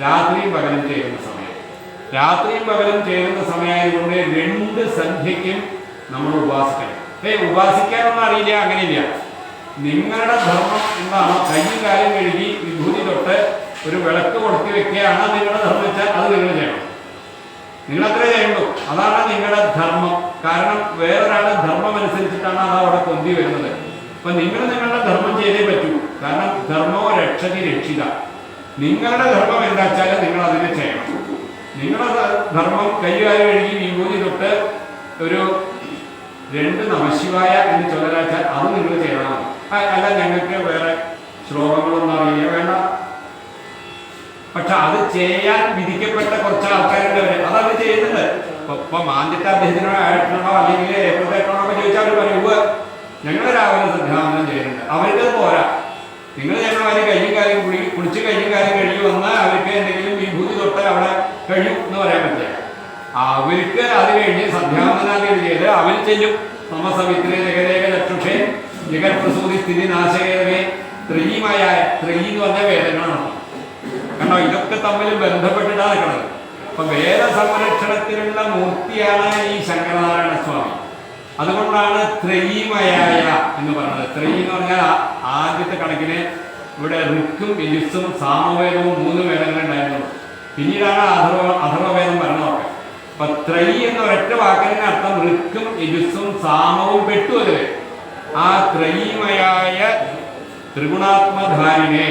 രാത്രിയും പകലും ചേരുന്ന സമയം. രാത്രിയും പകലും ചേരുന്ന സമയമായതുകൊണ്ട് 2 സന്ധ്യയ്ക്കും നമ്മൾ ഉപാസിക്കണം. ഉപാസിക്കാനൊന്നും അറിയില്ല, അങ്ങനെയില്ല. നിങ്ങളുടെ ധർമ്മം എന്താണോ, കയ്യും കാലും കഴുകി വിഭൂതി തൊട്ട് ഒരു വിളക്ക് കൊടുത്തി വെക്കുകയാണ് നിങ്ങളുടെ ധർമ്മം വെച്ചാൽ അത് നിങ്ങൾ ചെയ്യണം. നിങ്ങളത്രേ ചെയ്യുള്ളൂ. അതാണ് നിങ്ങളുടെ ധർമ്മം. കാരണം വേറൊരാളുടെ ധർമ്മം അനുസരിച്ചിട്ടാണ് അത് അവിടെ പൊന്തി വരുന്നത്. അപ്പൊ നിങ്ങൾ നിങ്ങളുടെ ധർമ്മം ചെയ്തേ പറ്റൂ. കാരണം ധർമ്മോ രക്ഷതി രക്ഷിത. നിങ്ങളുടെ ധർമ്മം എന്താ വെച്ചാൽ നിങ്ങൾ അതിനെ ചെയ്യണം. നിങ്ങളുടെ ധർമ്മം കൈകാര്യം കഴുകി വിഭൂതി തൊട്ട് ഒരു 2 നമശിവായ എന്ന് ചൊല്ലാച്ചാൽ അത് നിങ്ങൾ ചെയ്യണം. അല്ല ഞങ്ങൾക്ക് വേറെ ശ്ലോകങ്ങളൊന്നും അറിയില്ല, വേണ്ട. പക്ഷെ അത് ചെയ്യാൻ വിധിക്കപ്പെട്ട കുറച്ച് ആൾക്കാരുണ്ട്. അതത് ചെയ്യുന്നുണ്ട്. ഇപ്പൊ മാന്തിട്ട് അദ്ദേഹത്തിനോ ആയിട്ടാണോ അല്ലെങ്കിൽ ഏപ്രിലേട്ടാണോ ഒക്കെ ചോദിച്ചാൽ അവർ പറയും ഞങ്ങൾ രാവിലെ സന്ധ്യാവനം ചെയ്യുന്നുണ്ട്. അവർക്കത് പോരാ. നിങ്ങൾ ഞങ്ങൾ കയ്യും കാര്യം കുളിച്ച് കയ്യും കാര്യം കഴുകി വന്നാൽ അവർക്ക് എന്തെങ്കിലും വിഭൂതി തൊട്ടാൽ അവിടെ കഴിയും എന്ന് പറയാൻ പറ്റില്ല. അവർക്ക് അത് കഴിഞ്ഞ് സന്ധ്യാവനാദികൾ ചെയ്ത് അവർ ചെല്ലും. സമസവിത്രേ ജഗദേക ചക്ഷുഷേ ജഗത്പ്രസൂതി സ്ഥിതി നാശകേതമേ ത്രയീമായ ത്രയീ എന്ന് പറഞ്ഞ വേദങ്ങളാണ്. കണ്ടോ, ഇതൊക്കെ തമ്മിൽ ബന്ധപ്പെട്ടിട്ടാണ് നിൽക്കുന്നത്. അപ്പൊ വേദ സംരക്ഷണത്തിനുള്ള മൂർത്തിയാണ് ഈ ശങ്കരനാരായണ സ്വാമി. അതുകൊണ്ടാണ് ത്രയീമയായ എന്ന് പറയുന്നത്. ത്രയീ എന്ന് പറഞ്ഞാൽ ആദ്യത്തെ കണക്കിന് ഇവിടെ ഋക്കും യജുസ്സും സാമവേദവും 3 വേദങ്ങളുണ്ടായിരുന്നുള്ളൂ. പിന്നീടാണ് അഥർവവേദം വരണമൊക്കെ. അപ്പൊ ത്രയീ എന്ന ഒരൊറ്റ വാക്കിന്റെ അർത്ഥം ഋക്കും യജുസ്സും സാമവും പെട്ടു. അതിൽ ആ ത്രയീമയായ ത്രിഗുണാത്മധാരിനെ,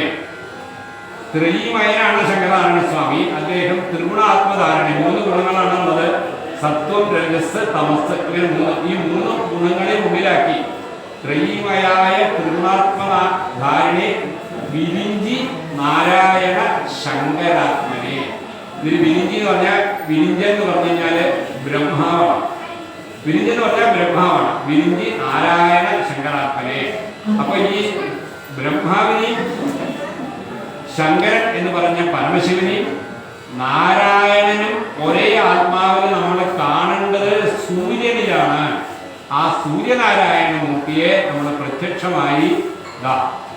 ത്രയീമയനാണ് ശങ്കരനാരായണ സ്വാമി. അദ്ദേഹം ത്രിഗുണാത്മധാരണ, 3 ഗുണങ്ങളാണുള്ളത്. സത്വം, രജസ്, തമസ്. ഈ 3 ഗുണങ്ങളെ മുന്നിലാക്കി ത്രയീമയായ ത്രിഗുണാത്മധാരിനെ വിരിഞ്ചി നാരായണ ശങ്കരാത്മനെ. ഇതിൽ വിരിഞ്ചി എന്ന് പറഞ്ഞാൽ, വിരിഞ്ചൻ എന്ന് പറഞ്ഞു കഴിഞ്ഞാൽ ബ്രഹ്മാവാണ്. വിരിഞ്ചൻ എന്ന് പറഞ്ഞാൽ ബ്രഹ്മാവാണ്. വിരിഞ്ചി നാരായണ ശങ്കരാത്മനെ. അപ്പൊ ഈ ബ്രഹ്മാവിനെയും ശങ്കരൻ എന്ന് പറഞ്ഞ പരമശിവനെയും നാരായണനും ഒരേ ആത്മാവിൽ നമ്മൾ കാണേണ്ടത് സൂര്യനിലാണ്. ആ സൂര്യനാരായണ മൂർത്തിയെ നമ്മൾ പ്രത്യക്ഷമായി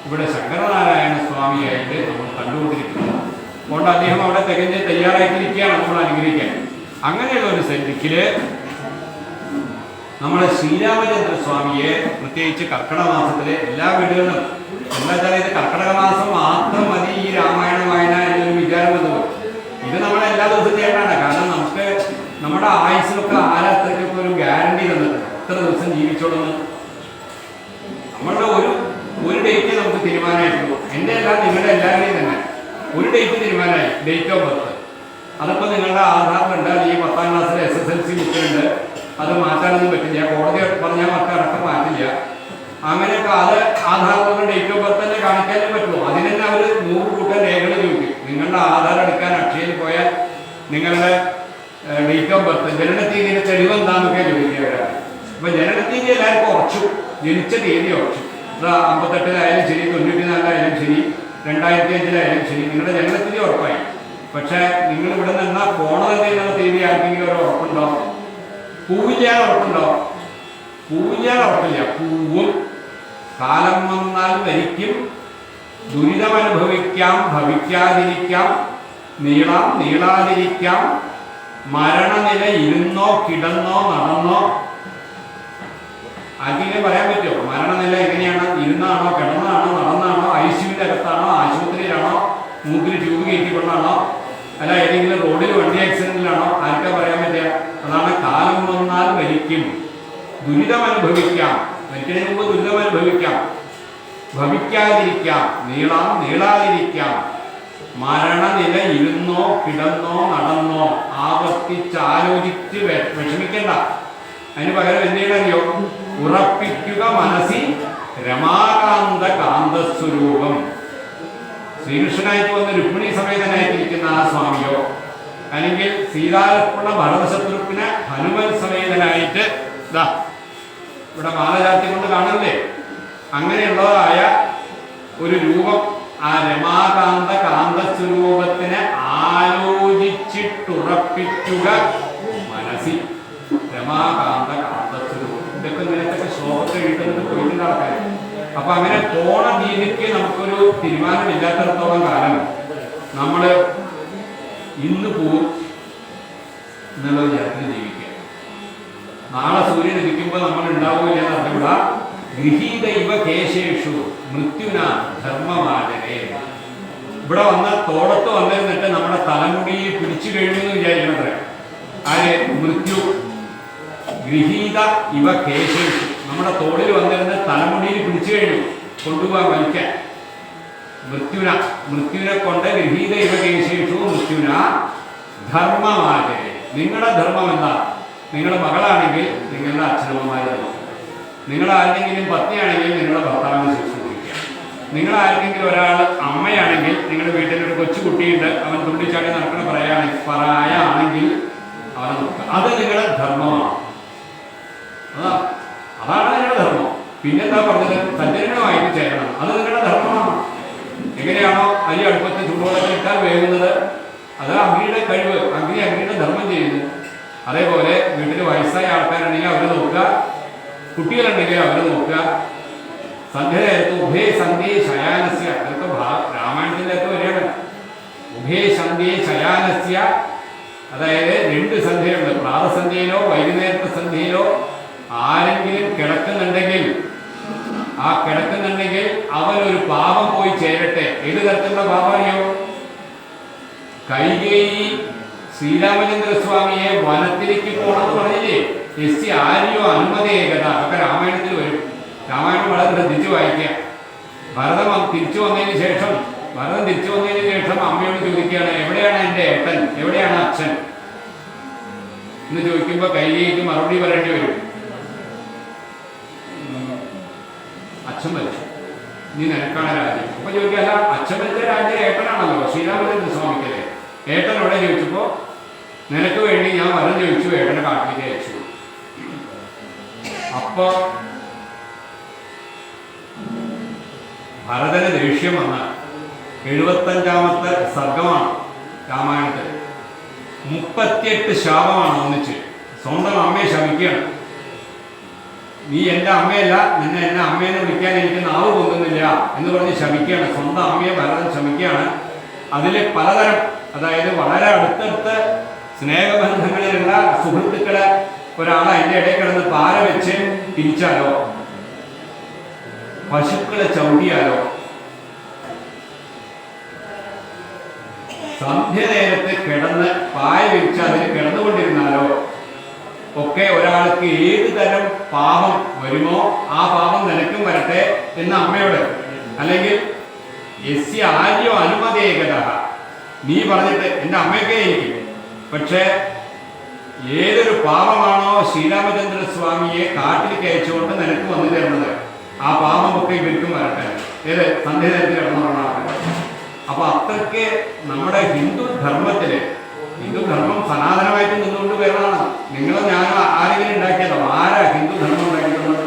ഇവിടെ ശങ്കരനാരായണ സ്വാമിയായിട്ട് നമ്മൾ കണ്ടുകൊണ്ടിരിക്കുന്നു. അതുകൊണ്ട് അദ്ദേഹം അവിടെ തികഞ്ഞ് തയ്യാറായിട്ടിരിക്കുകയാണ് നമ്മൾ അനുഗ്രഹിക്കാൻ. അങ്ങനെയുള്ള ഒരു സെറ്റിക്കില് നമ്മുടെ ശ്രീരാമചന്ദ്ര സ്വാമിയെ പ്രത്യേകിച്ച് കർക്കിടക മാസത്തിലെ എല്ലാ വീടുകളിലും, എന്താ വെച്ചാൽ ഇത് കർക്കിടക മാസം മാത്രം മതി ഈ രാമായണ വായന എന്നൊരു വിചാരം വന്നത്. ഇത് നമ്മൾ എല്ലാ ദിവസവും ചെയ്യേണ്ടതാണ്. കാരണം നമുക്ക് നമ്മുടെ ആയുസിലൊക്കെ ആരാത്രയ്ക്കൊക്കെ ഒരു ഗ്യാരണ്ടി തന്നിട്ടുണ്ട്, എത്ര ദിവസം ജീവിച്ചോളുന്നു. നമ്മളുടെ ഒരു ഡേറ്റ് നമുക്ക് തീരുമാനമായിട്ടുള്ളൂ. എൻ്റെ എല്ലാം നിങ്ങളുടെ എല്ലാവരുടെയും തന്നെ ഒരു ഡേറ്റ് തീരുമാനമായി, ഡേറ്റ് ഓഫ് ബർത്ത്. അതിപ്പോൾ നിങ്ങളുടെ ആധാറിലുണ്ട്, ഈ 10ാം ക്ലാസ്സിലെ SSLC ബുക്കിലുണ്ട്. അത് മാറ്റാനൊന്നും പറ്റില്ല, കോടതി പറഞ്ഞാൽ മറ്റടക്കം മാറ്റില്ല. അങ്ങനെയൊക്കെ അത് ആധാറിലുള്ള ഡേറ്റ് ഓഫ് ബർത്ത് തന്നെ കാണിക്കാനേ പറ്റുള്ളൂ. അതിന് തന്നെ അവർ 100 കൂട്ടം രേഖകൾ ചോദിക്കും. നിങ്ങളുടെ ആധാർ എടുക്കാൻ അക്ഷയയിൽ പോയാൽ നിങ്ങളുടെ ഡേറ്റ് ഓഫ് ബർത്ത്, ജനനത്തീയതിയുടെ തെളിവ് എന്താണെന്നൊക്കെ ചോദിക്കുകയാണ്. അപ്പൊ ജനനത്തീയതി എല്ലാവർക്കും ഉറച്ചു, ജനിച്ച തീയതി ഉറച്ചു. 58-ലായാലും ശരി, 94-ലായാലും ശരി, 2005-ലായാലും ശരി, നിങ്ങളുടെ ജനനത്തീയതി ഉറപ്പായി. പക്ഷെ നിങ്ങൾ ഇവിടെ നിന്നാ പോണതെന്നുള്ള തീയതി ആർക്കെങ്കിലും ഒരു ഉറപ്പുണ്ടോ? പൂവില്ലാതെ ഉറപ്പുണ്ടോ? പൂവില്ലാതെ ഉറപ്പില്ല. പൂവും കാലം വന്നാൽ മരിക്കും, ദുരിതമനുഭവിക്കാം, ഭവിക്കാതിരിക്കാം, നീളാം നീളാതിരിക്കാം, മരണനില ഇരുന്നോ കിടന്നോ നടന്നോ. ആർക്കെങ്കിലും പറയാൻ പറ്റുമോ മരണനില എങ്ങനെയാണ്? ഇരുന്നാണോ, കിടന്നാണോ, നടന്നാണോ, ICUവിന്റെ അകത്താണോ, ആശുപത്രിയിലാണോ, മൂക്കിൽ ട്യൂബ് കയറ്റിക്കൊണ്ടാണോ, അല്ല ഏതെങ്കിലും റോഡിൽ വണ്ടി ആക്സിഡന്റിലാണോ? ആർക്കാ പറയാൻ പറ്റുക? അതാണ് കാലം വന്നാൽ മരിക്കും, ദുരിതം അനുഭവിക്കാം, മരിക്കുന്നതിന് മുമ്പ് ദുരിതം അനുഭവിക്കാം, ഭവിക്കാതിരിക്കാം, നീളാം നീളാതിരിക്കാം, മരണനില ഇരുന്നോ കിടന്നോ നടന്നോ. ആവർത്തിച്ചാലോചിച്ച് വിഷമിക്കണ്ട. അതിന് പകരം എന്ത് ചെയ്യണമോ? ഉറപ്പിക്കുക മനസ്സിൽ രമാകാന്ത കാന്തസ്വരൂപം. ശ്രീകൃഷ്ണനായിട്ട് വന്ന് രുക്മിണി സമേതനായിട്ടിരിക്കുന്ന ആ സ്വാമിയോ, അല്ലെങ്കിൽ സീതാലക്ഷ്മണ ഭരതശത്രുഘ്ന ഹനുമൻ സമേതനായിട്ട് ഇവിടെ മാല ചാർത്തി കൊണ്ട് കാണല്ലേ, അങ്ങനെയുള്ളതായ ഒരു രൂപം, ആ രമാകാന്ത കാന്തസ്വരൂപത്തിനെ ആലോചിച്ചിട്ടുറപ്പിക്കുക മനസ്സിൽ. രമാകാന്ത കാന്തസ്വരൂപം, ഇതൊക്കെ ഇങ്ങനത്തെ ശ്ലോകത്തെ എഴുതുന്നത് പോയിട്ട് ആൾക്കാർ. അപ്പൊ അങ്ങനെ പോണ രീതിക്ക് നമുക്കൊരു തീരുമാനമില്ലാത്തിടത്തോളം കാലം നമ്മൾ ഇന്ന് പോവും എന്നുള്ള വിചാരത്തിൽ ജീവിക്കുക. നാളെ സൂര്യൻ ഉദിക്കുമ്പോൾ നമ്മൾ ഉണ്ടാവില്ല എന്ന് അറിഞ്ഞുകൂടാ. ഗൃഹീതൈവ കേശേഷു മൃത്യുന ധർമ്മമാചരേ. ഇവിടെ വന്ന് തോളത്ത് വന്നിരുന്നിട്ട് നമ്മുടെ തലമുടിയിൽ പിടിച്ചു കഴിഞ്ഞു എന്ന് വിചാരിക്കണത്ര. ആര്? മൃത്യു. ഗൃഹീത ഇവ കേശേഷു, നമ്മുടെ തോളിൽ വന്നിരുന്ന് തലമുടിയിൽ പിടിച്ചു കഴിഞ്ഞു, കൊണ്ടുപോകാൻ വലിക്കാൻ. മൃത്യുവിനെ കൊണ്ട് ഗൃഹീത ഇവ കേശേഷു മൃത്യുന ധർമ്മമാചരേ. നിങ്ങളുടെ ധർമ്മം എന്താ? നിങ്ങളുടെ മകളാണെങ്കിൽ നിങ്ങളുടെ അച്ഛനമ്മമാരെ ധർമ്മം, നിങ്ങളാരെങ്കിലും പത്നിയാണെങ്കിൽ നിങ്ങളുടെ ഭർത്താവിനെ ശുശ്രൂഷിക്കുക, നിങ്ങളാരെങ്കിലും ഒരാൾ അമ്മയാണെങ്കിൽ നിങ്ങളുടെ വീട്ടിൽ ഒരു കൊച്ചുകുട്ടിയുണ്ട്, അവൻ തുള്ളിച്ചാടി നടക്കണ പറയാണെങ്കിൽ അവനെ നോക്കുക. അത് നിങ്ങളുടെ ധർമ്മമാണ്. അതാണ് നിങ്ങളുടെ ധർമ്മം. പിന്നെന്താ പറഞ്ഞത്? സജ്ജനമായിട്ട് ചേരണം, അത് നിങ്ങളുടെ ധർമ്മമാണ്. എങ്ങനെയാണോ അരി അടുപ്പത്ത് ചൂടുവെള്ളത്തിൽ ഇട്ടാൽ വേകുന്നത്, അത് അഗ്നിയുടെ കഴിവ്, അഗ്നിയുടെ ധർമ്മം ചെയ്യുന്നു. അതേപോലെ വീട്ടിൽ വയസ്സായ ആൾക്കാരുണ്ടെങ്കിൽ അവരെ നോക്കുക, കുട്ടികളുണ്ടെങ്കിൽ അവരെ നോക്കുക. സന്ധ്യ നേരത്ത് ഉഭയ സന്ധ്യേ ശയാനസ്യ, അതൊക്കെ രാമായണത്തിൻ്റെ ഒക്കെ വരെയാണ്. ഉഭയ സന്ധ്യേ ശയാനസ്യ, അതായത് 2 സന്ധ്യയുണ്ട്. പ്രാതസന്ധ്യയിലോ വൈകുന്നേരത്തെ സന്ധ്യയിലോ ആരെങ്കിലും കിടക്കുന്നുണ്ടെങ്കിൽ അവനൊരു പാപം പോയി ചേരട്ടെ. ഏത് തരത്തിലുള്ള പാപമാണിയോ? കൈകേയി ശ്രീരാമചന്ദ്ര സ്വാമിയെ വനത്തിലേക്ക് പോകണമെന്ന് പറഞ്ഞില്ലേ? എസ് ആര്യോ അനുമതി ഏകത, അതൊക്കെ രാമായണത്തിൽ വരും. രാമായണം വളരെ ശ്രദ്ധിച്ച് വായിക്കുക. ഭരതൻ തിരിച്ചു വന്നതിന് ശേഷം അമ്മയോട് ചോദിക്കുകയാണ്, എവിടെയാണ് എൻ്റെ ഏട്ടൻ, എവിടെയാണ് അച്ഛൻ എന്ന് ചോദിക്കുമ്പോൾ കൈകേയിക്ക് മറുപടി പറയേണ്ടി വരും, അച്ഛൻ മരിച്ചു, നീ നിനക്കാണ് രാജ്യം. അപ്പൊ ചോദിക്കല്ല, അച്ഛൻ മരിച്ച രാജ്യം ഏട്ടനാണല്ലോ, ശ്രീരാമചന്ദ്ര സ്വാമിക്കല്ലേ. ഏട്ടൻ എവിടെ ചോദിച്ചപ്പോ നിനക്ക് വേണ്ടി ഞാൻ വരം ചോദിച്ചു, ഏട്ടനെ കാട്ടിലേക്ക് അയച്ചു. അപ്പൊ ഭരതന് ദേഷ്യം വന്ന 75ാമത്തെ സർഗമാണ് രാമായണത്തിൽ. 38 ശാപമാണ് ഒന്നിച്ച്. സ്വന്തം അമ്മയെ ശമിക്കുകയാണ്. നീ എൻ്റെ അമ്മയല്ല, നിന്നെ എന്നെ അമ്മയെന്ന് വിളിക്കാൻ എനിക്ക് നാവ് പൊങ്ങുന്നില്ല എന്ന് പറഞ്ഞ് ശമിക്കുകയാണ്. സ്വന്തം അമ്മയെ ഭരതൻ ശമിക്കുകയാണ്. അതിൽ പലതരം, അതായത് വളരെ അടുത്തടുത്ത് സ്നേഹബന്ധങ്ങളിലുള്ള സുഹൃത്തുക്കളെ ഒരാളെ അതിൻ്റെ ഇടയിൽ കിടന്ന് പാര വെച്ച് തിരിച്ചാലോ, പശുക്കളെ ചവിട്ടിയാലോ, സന്ധ്യ നേരത്ത് കിടന്ന് പായ വിരിച്ച് അതിൽ കിടന്നുകൊണ്ടിരുന്നാലോ ഒക്കെ ഒരാൾക്ക് ഏത് തരം പാപം വരുമോ ആ പാപം നിനക്കും വരട്ടെ എന്ന് അമ്മയോട്, അല്ലെങ്കിൽ യസ്യ ആര്യോ അനുമതേകത, നീ പറഞ്ഞിട്ട് എൻ്റെ അമ്മയൊക്കെ എനിക്ക്, പക്ഷേ ഏതൊരു പാപമാണോ ശ്രീരാമചന്ദ്ര സ്വാമിയെ കാട്ടിലേക്ക് അയച്ചുകൊണ്ട് നിനക്ക് വന്നു തരുന്നത് ആ പാപമൊക്കെ ഇവർക്കും വരട്ടെ. ഏത് സന്ധ്യ നേരത്തിൽ കിടന്നുകൊണ്ടാണ്. അപ്പൊ അത്രയ്ക്ക് നമ്മുടെ ഹിന്ദു ധർമ്മം സനാതനമായിട്ട് നിന്നുകൊണ്ട് വരുന്നതാണ്. നിങ്ങളും ഞാനും ആരെങ്കിലും ഉണ്ടാക്കിയതോ? ആരാ ഹിന്ദു ധർമ്മം ഉണ്ടാക്കിയിട്ടുള്ളത്?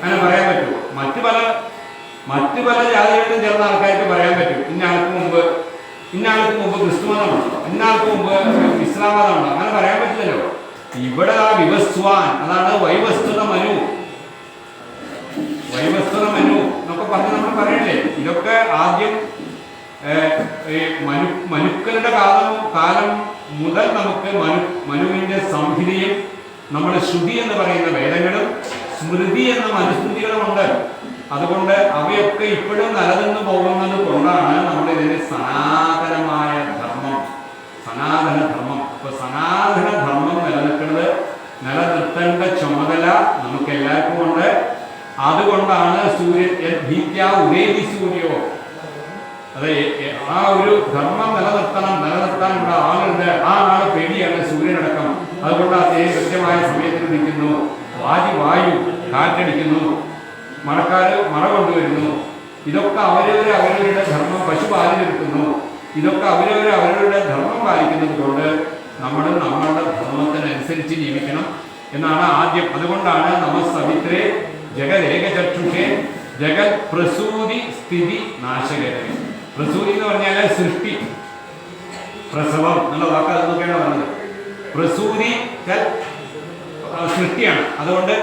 അങ്ങനെ പറയാൻ പറ്റുമോ? മറ്റു പല ജാതികളിലും ചേർന്ന ആൾക്കാർക്ക് പറയാൻ പറ്റും, ഇന്നാൾക്ക് മുമ്പ് ക്രിസ്തു മതമുണ്ടോ, ഇന്നാൾക്ക് മുമ്പ് ഇസ്ലാം മതമുണ്ടോ, അങ്ങനെ പറയാൻ പറ്റില്ലല്ലോ. ഇവിടെ ആ വിവസ്വാൻ, അതാണ് വൈവസ്തുത മനു എന്നൊക്കെ പറഞ്ഞ് നമ്മൾ പറയണ്ടേ. ഇതൊക്കെ ആദ്യം മനുക്കളുടെ കാലം മുതൽ നമുക്ക് മനുവിന്റെ സംഹിതയും നമ്മുടെ ശ്രുതി എന്ന് പറയുന്ന വേദങ്ങളും സ്മൃതി എന്ന മനുസ്മൃതികളുമുണ്ട്. അതുകൊണ്ട് അവയൊക്കെ ഇപ്പോഴും നിലനിന്ന് പോകുന്നത് കൊണ്ടാണ് നമ്മളിതിന് സനാതന ധർമ്മം. ഇപ്പൊ സനാതന ധർമ്മം നിലനിർത്തേണ്ട ചുമതല നമുക്ക് എല്ലാവർക്കും ഉണ്ട്. അതുകൊണ്ടാണ് സൂര്യോ, അതെ, ആ ഒരു ധർമ്മം നിലനിർത്താൻ ഇവിടെ ആളുണ്ട്. ആ ആള് പേടിയാണ് സൂര്യനടക്കം. അതുകൊണ്ട് അദ്ദേഹം കൃത്യമായ സമയത്ത് നിൽക്കുന്നു. വായു കാറ്റടിക്കുന്നു, മഴക്കാര് മഴ കൊണ്ടുവരുന്നു. ഇതൊക്കെ അവരവരുടെ ധർമ്മം. പശു പാല് നിർത്തുന്നു. ഇതൊക്കെ അവരവരുടെ ധർമ്മം പാലിക്കുന്നത് കൊണ്ട് നമ്മൾ നമ്മളുടെ ധർമ്മത്തിനനുസരിച്ച് ജീവിക്കണം എന്നാണ് ആദ്യം. അതുകൊണ്ടാണ് നമസ്സവിത്രേ ജഗദേകചക്ഷുഷേ ജഗത് പ്രസൂതി സ്ഥിതി നാശകരേ. പ്രസൂതി എന്ന് പറഞ്ഞാൽ സൃഷ്ടി, പ്രസവം എന്നുള്ള വാക്ക് അതൊക്കെയാണ് പറഞ്ഞത്. പ്രസൂതി സൃഷ്ടിയാണ്. അതുകൊണ്ട്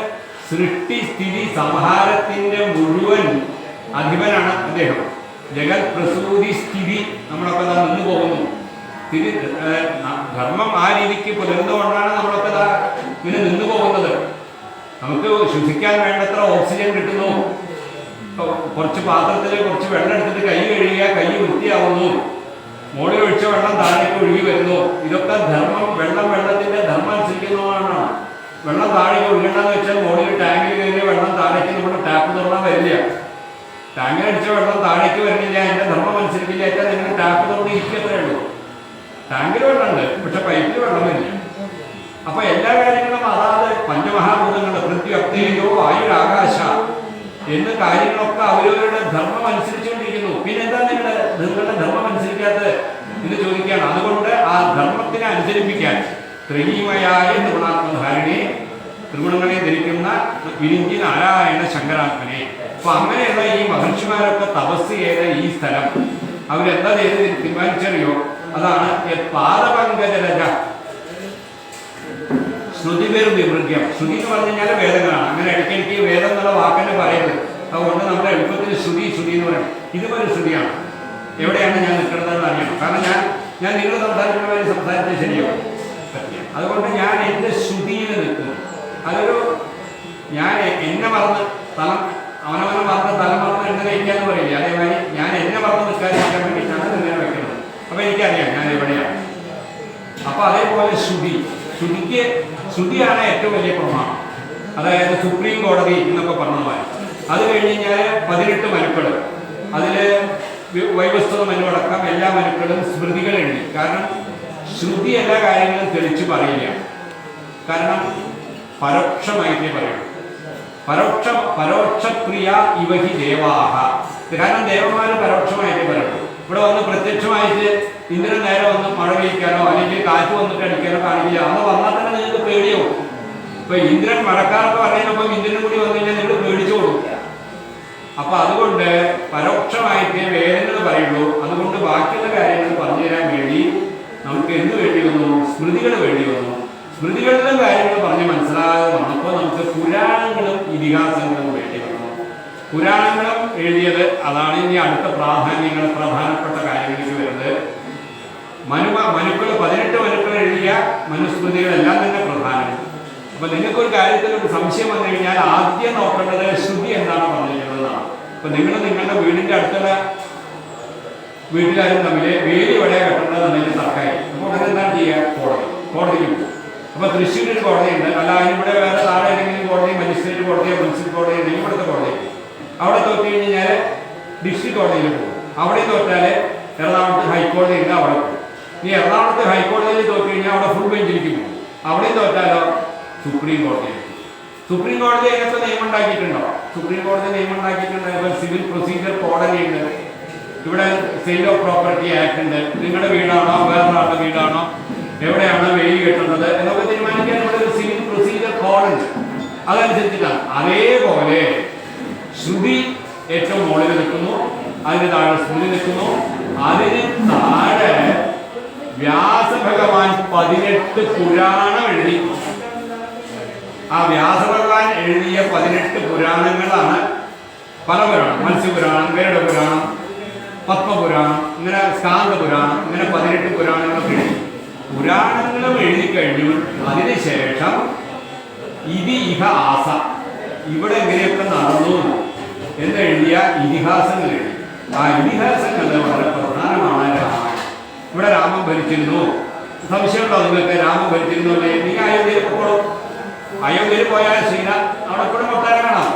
സൃഷ്ടി സ്ഥിതി സംഹാരത്തിന്റെ മുഴുവൻ അധിപനാണ് അദ്ദേഹം. ജഗത് പ്രസൂതി സ്ഥിതി നമ്മളൊക്കെ നിന്ന് പോകുന്നു. സ്ഥിതി ധർമ്മം ആ രീതിക്ക് പുലർന്നുകൊണ്ടാണ് നമ്മളൊക്കെ ഇങ്ങനെ നിന്ന് പോകുന്നത്. നമുക്ക് ശ്വസിക്കാൻ വേണ്ടത്ര ഓക്സിജൻ കിട്ടുന്നു. കുറച്ച് പാത്രത്തിൽ കുറച്ച് വെള്ളം എടുത്തിട്ട് കൈ കഴുകിയ കൈ വൃത്തിയാവുന്നു. മോളിൽ ഒഴിച്ച വെള്ളം താഴേക്ക് ഒഴുകി വരുന്നു. ഇതൊക്കെ വെള്ളത്തിന്റെ ധർമ്മം അനുസരിക്കുന്നതാണ്. വെള്ളം താഴേക്ക് ഒഴുകണ്ടെന്ന് വെച്ചാൽ മോളിൽ ടാങ്കിൽ കയറിയ വെള്ളം താഴേക്ക് നമ്മുടെ ടാപ്പ് തുറന്നാൽ വരില്ല. ടാങ്കിൽ അടിച്ച വെള്ളം താഴേക്ക് വരുന്നില്ല, അതിന്റെ ധർമ്മം അനുസരിക്കില്ല. ഏറ്റവും നിങ്ങൾ ടാപ്പ് തുറന്ന് ഇരിക്കത്രേ ഉള്ളൂ. ടാങ്കിൽ വെള്ളമുണ്ട്, പക്ഷെ പൈപ്പിൽ വെള്ളം വരില്ല. അപ്പൊ എല്ലാ കാര്യങ്ങളും അതാത് പഞ്ചമഹാഭൂതങ്ങളുടെ പൃഥ്വി അപ്തേജോ വായുരാകാശ എന്ന കാര്യങ്ങളൊക്കെ അവരവരുടെ ധർമ്മം അനുസരിച്ചുകൊണ്ടിരിക്കുന്നു. പിന്നെന്താ നിങ്ങളുടെ ധർമ്മം അനുസരിക്കാത്തത് എന്ന് ചോദിക്കുകയാണ്. അതുകൊണ്ട് ആ ധർമ്മത്തിനെ അനുസരിപ്പിക്കാൻ ത്രിമയായ ത്രിഗുണാത്മധാരിണി, ത്രിഗുണങ്ങളെ ധരിക്കുന്ന വിരിഞ്ചി നാരായണ ശങ്കരാത്മനെ. അപ്പൊ അങ്ങനെയുള്ള ഈ മഹർഷിമാരൊക്കെ തപസ് ചെയ്ത ഈ സ്ഥലം അവരെന്താ ചെയ്ത് തീരുമാനിച്ചറിയോ? അതാണ് പാദപങ്കജലജ ശ്രുതിപേർ വിമൃഗ്യം. ശ്രുതി എന്ന് പറഞ്ഞു കഴിഞ്ഞാൽ വേദങ്ങളാണ്. അങ്ങനെ ഇടയ്ക്കിടയ്ക്ക് വേദം എന്നുള്ള വാക്കെന്നെ പറയുന്നത്. അതുകൊണ്ട് നമ്മുടെ എളുപ്പത്തിൽ ശ്രുതി എന്ന് പറയണം. ഇതുപോലെ ശ്രുതിയാണ്. എവിടെയാണ് ഞാൻ നിൽക്കുന്നതെന്ന് അറിയണം. കാരണം ഞാൻ നിങ്ങൾ സംസാരിക്കുന്നവരെ സംസാരിച്ചാൽ ശരിയാവും. അതുകൊണ്ട് ഞാൻ എൻ്റെ ശ്രുതിയിൽ നിൽക്കുന്നു. ഞാൻ എന്നെ മറന്ന് അവനവനെ മറന്ന് തലം മറന്ന് എങ്ങനെ ഇരിക്കാന്ന് പറയില്ല. അതേമാതിരി ഞാൻ എന്നെ മറന്ന് നിൽക്കാതിരിക്കാൻ വേണ്ടിയിട്ടാണ് ഇങ്ങനെ വെക്കുന്നത്. അപ്പൊ എനിക്കറിയാം ഞാൻ എവിടെയാണ്. അപ്പൊ അതേപോലെ ശ്രുതിയാണ് ഏറ്റവും വലിയ പ്രമാണം. അതായത് സുപ്രീം കോടതി എന്നൊക്കെ പറഞ്ഞതുമായി. അത് കഴിഞ്ഞ് കഴിഞ്ഞാൽ 18 മനുക്കൾ. അതിൽ വൈവസ്വത മനുവടക്കം എല്ലാ മനുക്കളും സ്മൃതികൾ എഴുതി. കാരണം ശ്രുതി എല്ലാ കാര്യങ്ങളും തെളിച്ചു പറയില്ല. കാരണം പരോക്ഷമായിട്ടേ പറയുള്ളൂ. പരോക്ഷപ്രിയ ഇവഹി ദേവാഹ. കാരണം ദേവന്മാർ പരോക്ഷമായിട്ടേ പറയുള്ളൂ. ഇവിടെ വന്ന് പ്രത്യക്ഷമായിട്ട് ഇന്ദ്രൻ നേരെ വന്ന് മഴ പെയ്ക്കാനോ അല്ലെങ്കിൽ കാറ്റ് വന്നിട്ട് അടിക്കാനോ കാണിക്കില്ല. അന്ന് വന്നാൽ തന്നെ നിങ്ങൾക്ക് പേടിയാവും. ഇപ്പൊ ഇന്ദ്രൻ മഴക്കാർക്ക് പറയുന്നപ്പം ഇന്ദ്രനും കൂടി വന്നു കഴിഞ്ഞാൽ നിങ്ങൾ പേടിച്ചോളൂ. അപ്പൊ അതുകൊണ്ട് പരോക്ഷമായിട്ട് വേദങ്ങൾ പറയുള്ളൂ. അതുകൊണ്ട് ബാക്കിയുള്ള കാര്യങ്ങൾ പറഞ്ഞു തരാൻ വേണ്ടി നമുക്ക് എന്ത് വേണ്ടി വന്നു? സ്മൃതികൾ വേണ്ടി വന്നു. സ്മൃതികളിലും കാര്യങ്ങൾ പറഞ്ഞ് മനസ്സിലാകാതെ വന്നപ്പോൾ നമുക്ക് പുരാണങ്ങളും ഇതിഹാസങ്ങളും വേണ്ടി വന്നു. പുരാണങ്ങളും എഴുതിയത് അതാണ് ഇനി അടുത്ത പ്രധാനപ്പെട്ട കാര്യങ്ങളിലേക്ക് വരുന്നത്. മനുക്കൾ 18 മനുക്കൾ എഴുതിയ മനുസ്മൃതികളെല്ലാം തന്നെ പ്രധാനം. അപ്പൊ നിങ്ങൾക്കൊരു കാര്യത്തിൽ ഒരു സംശയം വന്നു കഴിഞ്ഞാൽ ആദ്യം നോക്കേണ്ടത് ശ്രുതി എന്താണ് പറഞ്ഞിരിക്കുന്നതാണ്. അപ്പൊ നിങ്ങൾ നിങ്ങളുടെ വീടിന്റെ അടുത്തുള്ള വീട്ടുകാരും തമ്മിൽ വേലി എവിടെയാണ് കെട്ടേണ്ടതെന്നതിന് തർക്കമായി. അപ്പോൾ ഉടനെ എന്താണ് ചെയ്യുക? കോടതിക്ക് പോകും. അപ്പൊ തൃശ്ശൂരിൽ ഒരു കോടതിയുണ്ട്. അല്ല അതിനിവിടെ വേറെ താഴെ ഏതെങ്കിലും കോടതി, മജിസ്ട്രേറ്റ് കോടതിയോ മുനിസിപ്പൽ കോടതി ഉണ്ടെങ്കിൽ ഇവിടുത്തെ കോടതി. അവിടെ തോറ്റു കഴിഞ്ഞാൽ ഡിസ്ട്രിക്ട് കോടതിയിൽ പോകും. അവിടെ തോറ്റാൽ എറണാകുളത്ത് ഹൈക്കോടതി ഉണ്ട്, അവിടെ പോകും. ഇനി എറണാകുളത്ത് ഹൈക്കോടതിയിൽ തോറ്റു കഴിഞ്ഞാൽ അവിടെ ഫുൾ ബെഞ്ചിലേക്ക് പോകും. അവിടെ തോറ്റാലോ സുപ്രീം കോടതിയിൽ. സുപ്രീം കോടതി അതിനകത്ത് നിയമം ഉണ്ടാക്കിയിട്ടുണ്ടോ? സുപ്രീം കോടതി നിയമം ഉണ്ടാക്കിയിട്ടുണ്ട്. ഇപ്പോൾ സിവിൽ പ്രൊസീജിയർ കോടതി ഉണ്ട്. ഇവിടെ സെയിൽ ഓഫ് പ്രോപ്പർട്ടി ആക്ട് ഉണ്ട്. നിങ്ങളുടെ വീടാണോ വേറൊരാളുടെ വീടാണോ എവിടെയാണ് വേലി കെട്ടുന്നത് എന്നൊക്കെ തീരുമാനിക്കാൻ ഇവിടെ ഒരു സിവിൽ പ്രൊസീജിയർ കോഡുണ്ട്. അതനുസരിച്ചിട്ടാണ്. അതേപോലെ ശ്രുതി ഏറ്റവും മുകളിൽ നിൽക്കുന്നു, അതിന് താഴെ സ്മൃതി നിൽക്കുന്നു. അതിന് താഴെ വ്യാസഭഗവാൻ 18 പുരാണം എഴുതി. ആ വ്യാസഭഗവാൻ എഴുതിയ 18 പുരാണങ്ങളാണ് പല പുരാണം. മത്സ്യപുരാണം, ഗരുഡപുരാണം, പത്മപുരാണം, ഇങ്ങനെ സ്കാന്ദപുരാണം, ഇങ്ങനെ 18 പുരാണങ്ങളൊക്കെ എഴുതി. പുരാണങ്ങളും എഴുതി കഴിഞ്ഞു. അതിനുശേഷം ഇതി ഇഹ ആസ, ഇവിടെ എങ്ങനെയൊക്കെ നടന്നു എന്നെഴുതിയ ഇതിഹാസങ്ങൾ എഴുതി. ആ ഇതിഹാസങ്ങൾ വളരെ പ്രധാനമാണ്. രാമായണം. ഇവിടെ രാമൻ ഭരിച്ചിരുന്നു. സംശയമുണ്ടോ നിങ്ങൾക്ക്? രാമൻ ഭരിച്ചിരുന്നു അല്ലേ? നിങ്ങൾ അയോധ്യയിൽ പോകണം. അയോധ്യയിൽ പോയാൽ അവിടെ കൂടെ കൊട്ടാരം കാണാം.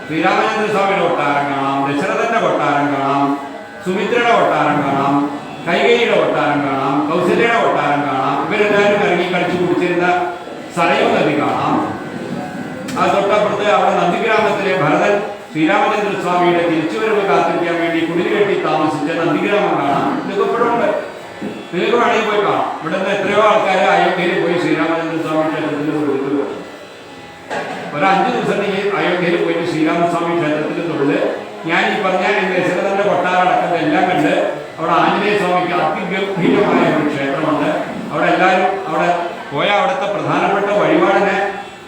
ശ്രീരാമചന്ദ്ര സ്വാമിയുടെ കൊട്ടാരം കാണാം, ദശരഥന്റെ കൊട്ടാരം കാണാം, സുമിത്രയുടെ കൊട്ടാരം കാണാം, കൈകേയിയുടെ കൊട്ടാരം കാണാം, കൗസല്യയുടെ കൊട്ടാരം കാണാം. ഇവരെല്ലാവരും ഇറങ്ങി കളിച്ചു കുടിച്ചിരുന്ന സരയൂ നദി കാണാം. ആ തൊട്ടപ്പുറത്ത് അവിടെ നന്ദിഗ്രാമത്തിലെ ഭരതൻ ശ്രീരാമചന്ദ്ര സ്വാമിയുടെ തിരിച്ചുവരവ് കാത്തിരിക്കാൻ വേണ്ടി കുടിൽ കെട്ടി താമസിച്ച നന്ദിഗ്രാമം കാണാം. ഇതൊക്കെ ഇപ്പോഴുണ്ട്. നിങ്ങൾക്ക് വേണമെങ്കിൽ പോയി കാണാം. ഇവിടെ നിന്ന് എത്രയോ ആൾക്കാർ അയോധ്യയിൽ പോയി ശ്രീരാമചന്ദ്ര സ്വാമി ക്ഷേത്രത്തിൽ തൊഴുത് വരും. ഒരു 5 ദിവസം അയോധ്യയിൽ പോയിട്ട് ശ്രീരാമസ്വാമി ക്ഷേത്രത്തിൽ തൊഴുത് ഞാൻ ഈ പറഞ്ഞ ദശരഥന്റെ കൊട്ടാരം അടക്കം എല്ലാം കണ്ട് അവിടെ ആഞ്ജനേയ സ്വാമിക്ക് അതിഗംഭീരമായ ഒരു ക്ഷേത്രമുണ്ട്. അവിടെ എല്ലാവരും അവിടെ പോയ അവിടുത്തെ പ്രധാനപ്പെട്ട വഴിപാടിനെ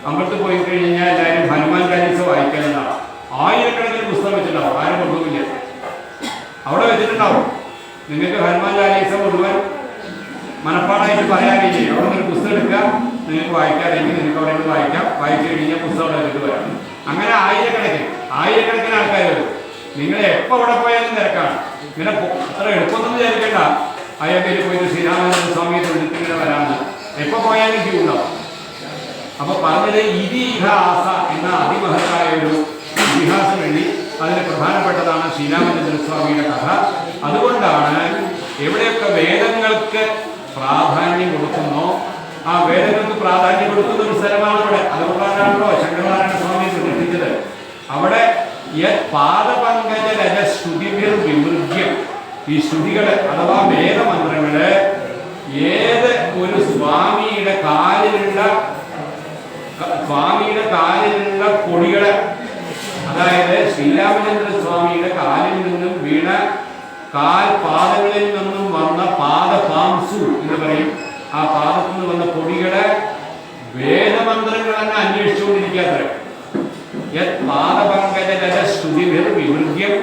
അമ്പലത്തിൽ പോയി കഴിഞ്ഞാൽ എല്ലാവരും ഹനുമാൻ ചാലീസ വായിക്കാനുണ്ടാവും. ആയിരക്കണക്കിന് പുസ്തകം വെച്ചിട്ടുണ്ടാവും. ആരും കൊണ്ടുപോയില്ല. അവിടെ വെച്ചിട്ടുണ്ടാവും. നിങ്ങൾക്ക് ഹനുമാൻ ചാലീസ മുഴുവൻ മനപ്പാടായിട്ട് പറയാൻ കഴിയും. അവിടെ നിന്ന് ഒരു പുസ്തകം എടുക്കുക, നിങ്ങൾക്ക് വായിക്കാതെങ്കിൽ നിങ്ങൾക്ക് അവിടെ നിന്ന് വായിക്കാം. വായിച്ചു കഴിഞ്ഞാൽ പുസ്തകം എടുത്തിട്ട് വരാം. അങ്ങനെ ആയിരക്കണക്കിന് ആൾക്കാർ വരും. നിങ്ങൾ എപ്പോൾ അവിടെ പോയാലും തിരക്കാണ്. ഇങ്ങനെ അത്ര എളുപ്പമൊന്നും വിചാരിക്കേണ്ട. അയോധ്യയിൽ പോയിട്ട് ശ്രീരാമചന്ദ്ര സ്വാമിയെ തൊഴിലിങ്ങനെ വരാമെന്ന് എപ്പോൾ പോയാലും ക്യൂ ഉണ്ടാവും. അപ്പൊ പറഞ്ഞത് ഇതിഹാസ എന്ന അതിമഹത്തായ ഒരു ഇതിഹാസം എഴുതി. അതിന് പ്രധാനപ്പെട്ടതാണ് ശ്രീരാമചന്ദ്ര സ്വാമിയുടെ കഥ. അതുകൊണ്ടാണ് എവിടെയൊക്കെ വേദങ്ങൾക്ക് പ്രാധാന്യം കൊടുക്കുന്നോ ആ വേദങ്ങൾക്ക് പ്രാധാന്യം കൊടുക്കുന്ന ഒരു സ്ഥലമാണ് ഇവിടെ. അതുകൊണ്ടാണല്ലോ ശങ്കരനാരായണ സ്വാമി പ്രതിഷ്ഠിച്ചത്. അവിടെ പാദപങ്കജ രജസ്തുതികൾ വിമൃഗ്യം, ഈ സ്തുതികള് അഥവാ വേദമന്ത്രങ്ങള് ഏത് ഒരു സ്വാമിയുടെ കാലിലുള്ള പൊടികള്, അതായത് ശ്രീരാമചന്ദ്ര സ്വാമിയുടെ കാലിൽ നിന്നും വീണ പാദങ്ങളിൽ നിന്നും വന്ന പാദപാംസു എന്ന് പറയും. ആ പാദത്തിൽ നിന്ന് വന്ന പൊടികളെ വേദമന്ത്രങ്ങൾ തന്നെ അന്വേഷിച്ചുകൊണ്ടിരിക്കാത്ര. പാദപങ്കജസ്തുതിഭിർ വിമൃഗ്യം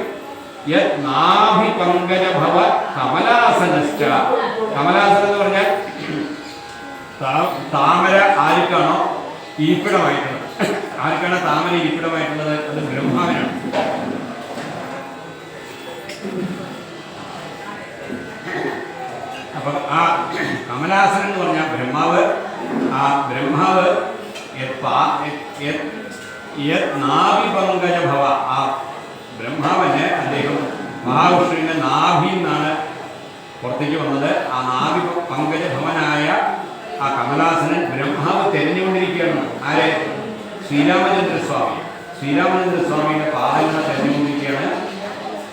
നാഭിപങ്കജഭവ കമലാസനശ്ച. കമലാസനം എന്ന് പറഞ്ഞാൽ താമര ആർക്കാണോ ഇരിപ്പിടമായിട്ടുള്ളത്, ആർക്കാണ് താമര ഇരിപ്പിടമായിട്ടുള്ളത്? അത് ബ്രഹ്മാവിനാണ്. അപ്പൊ ആ കമലാസനം എന്ന് പറഞ്ഞാൽ ബ്രഹ്മാവ്, ആ ബ്രഹ്മാവ് നാഭിപങ്കജഭവ, ആ ബ്രഹ്മാവിനെ അദ്ദേഹം മഹാവിഷ്ണുവിൻ്റെ നാഭിയിൽ നിന്നാണ് പുറത്തേക്ക് വന്നത്. ആ നാഭി പങ്കജഭവനായ ആ കമലാസനൻ ബ്രഹ്മാവ് തെരഞ്ഞുകൊണ്ടിരിക്കുകയാണ്. ആരെ? ശ്രീരാമചന്ദ്രസ്വാമി. ശ്രീരാമചന്ദ്രസ്വാമിയുടെ പാദങ്ങളെ തെരഞ്ഞുകൊണ്ടിരിക്കുകയാണ്.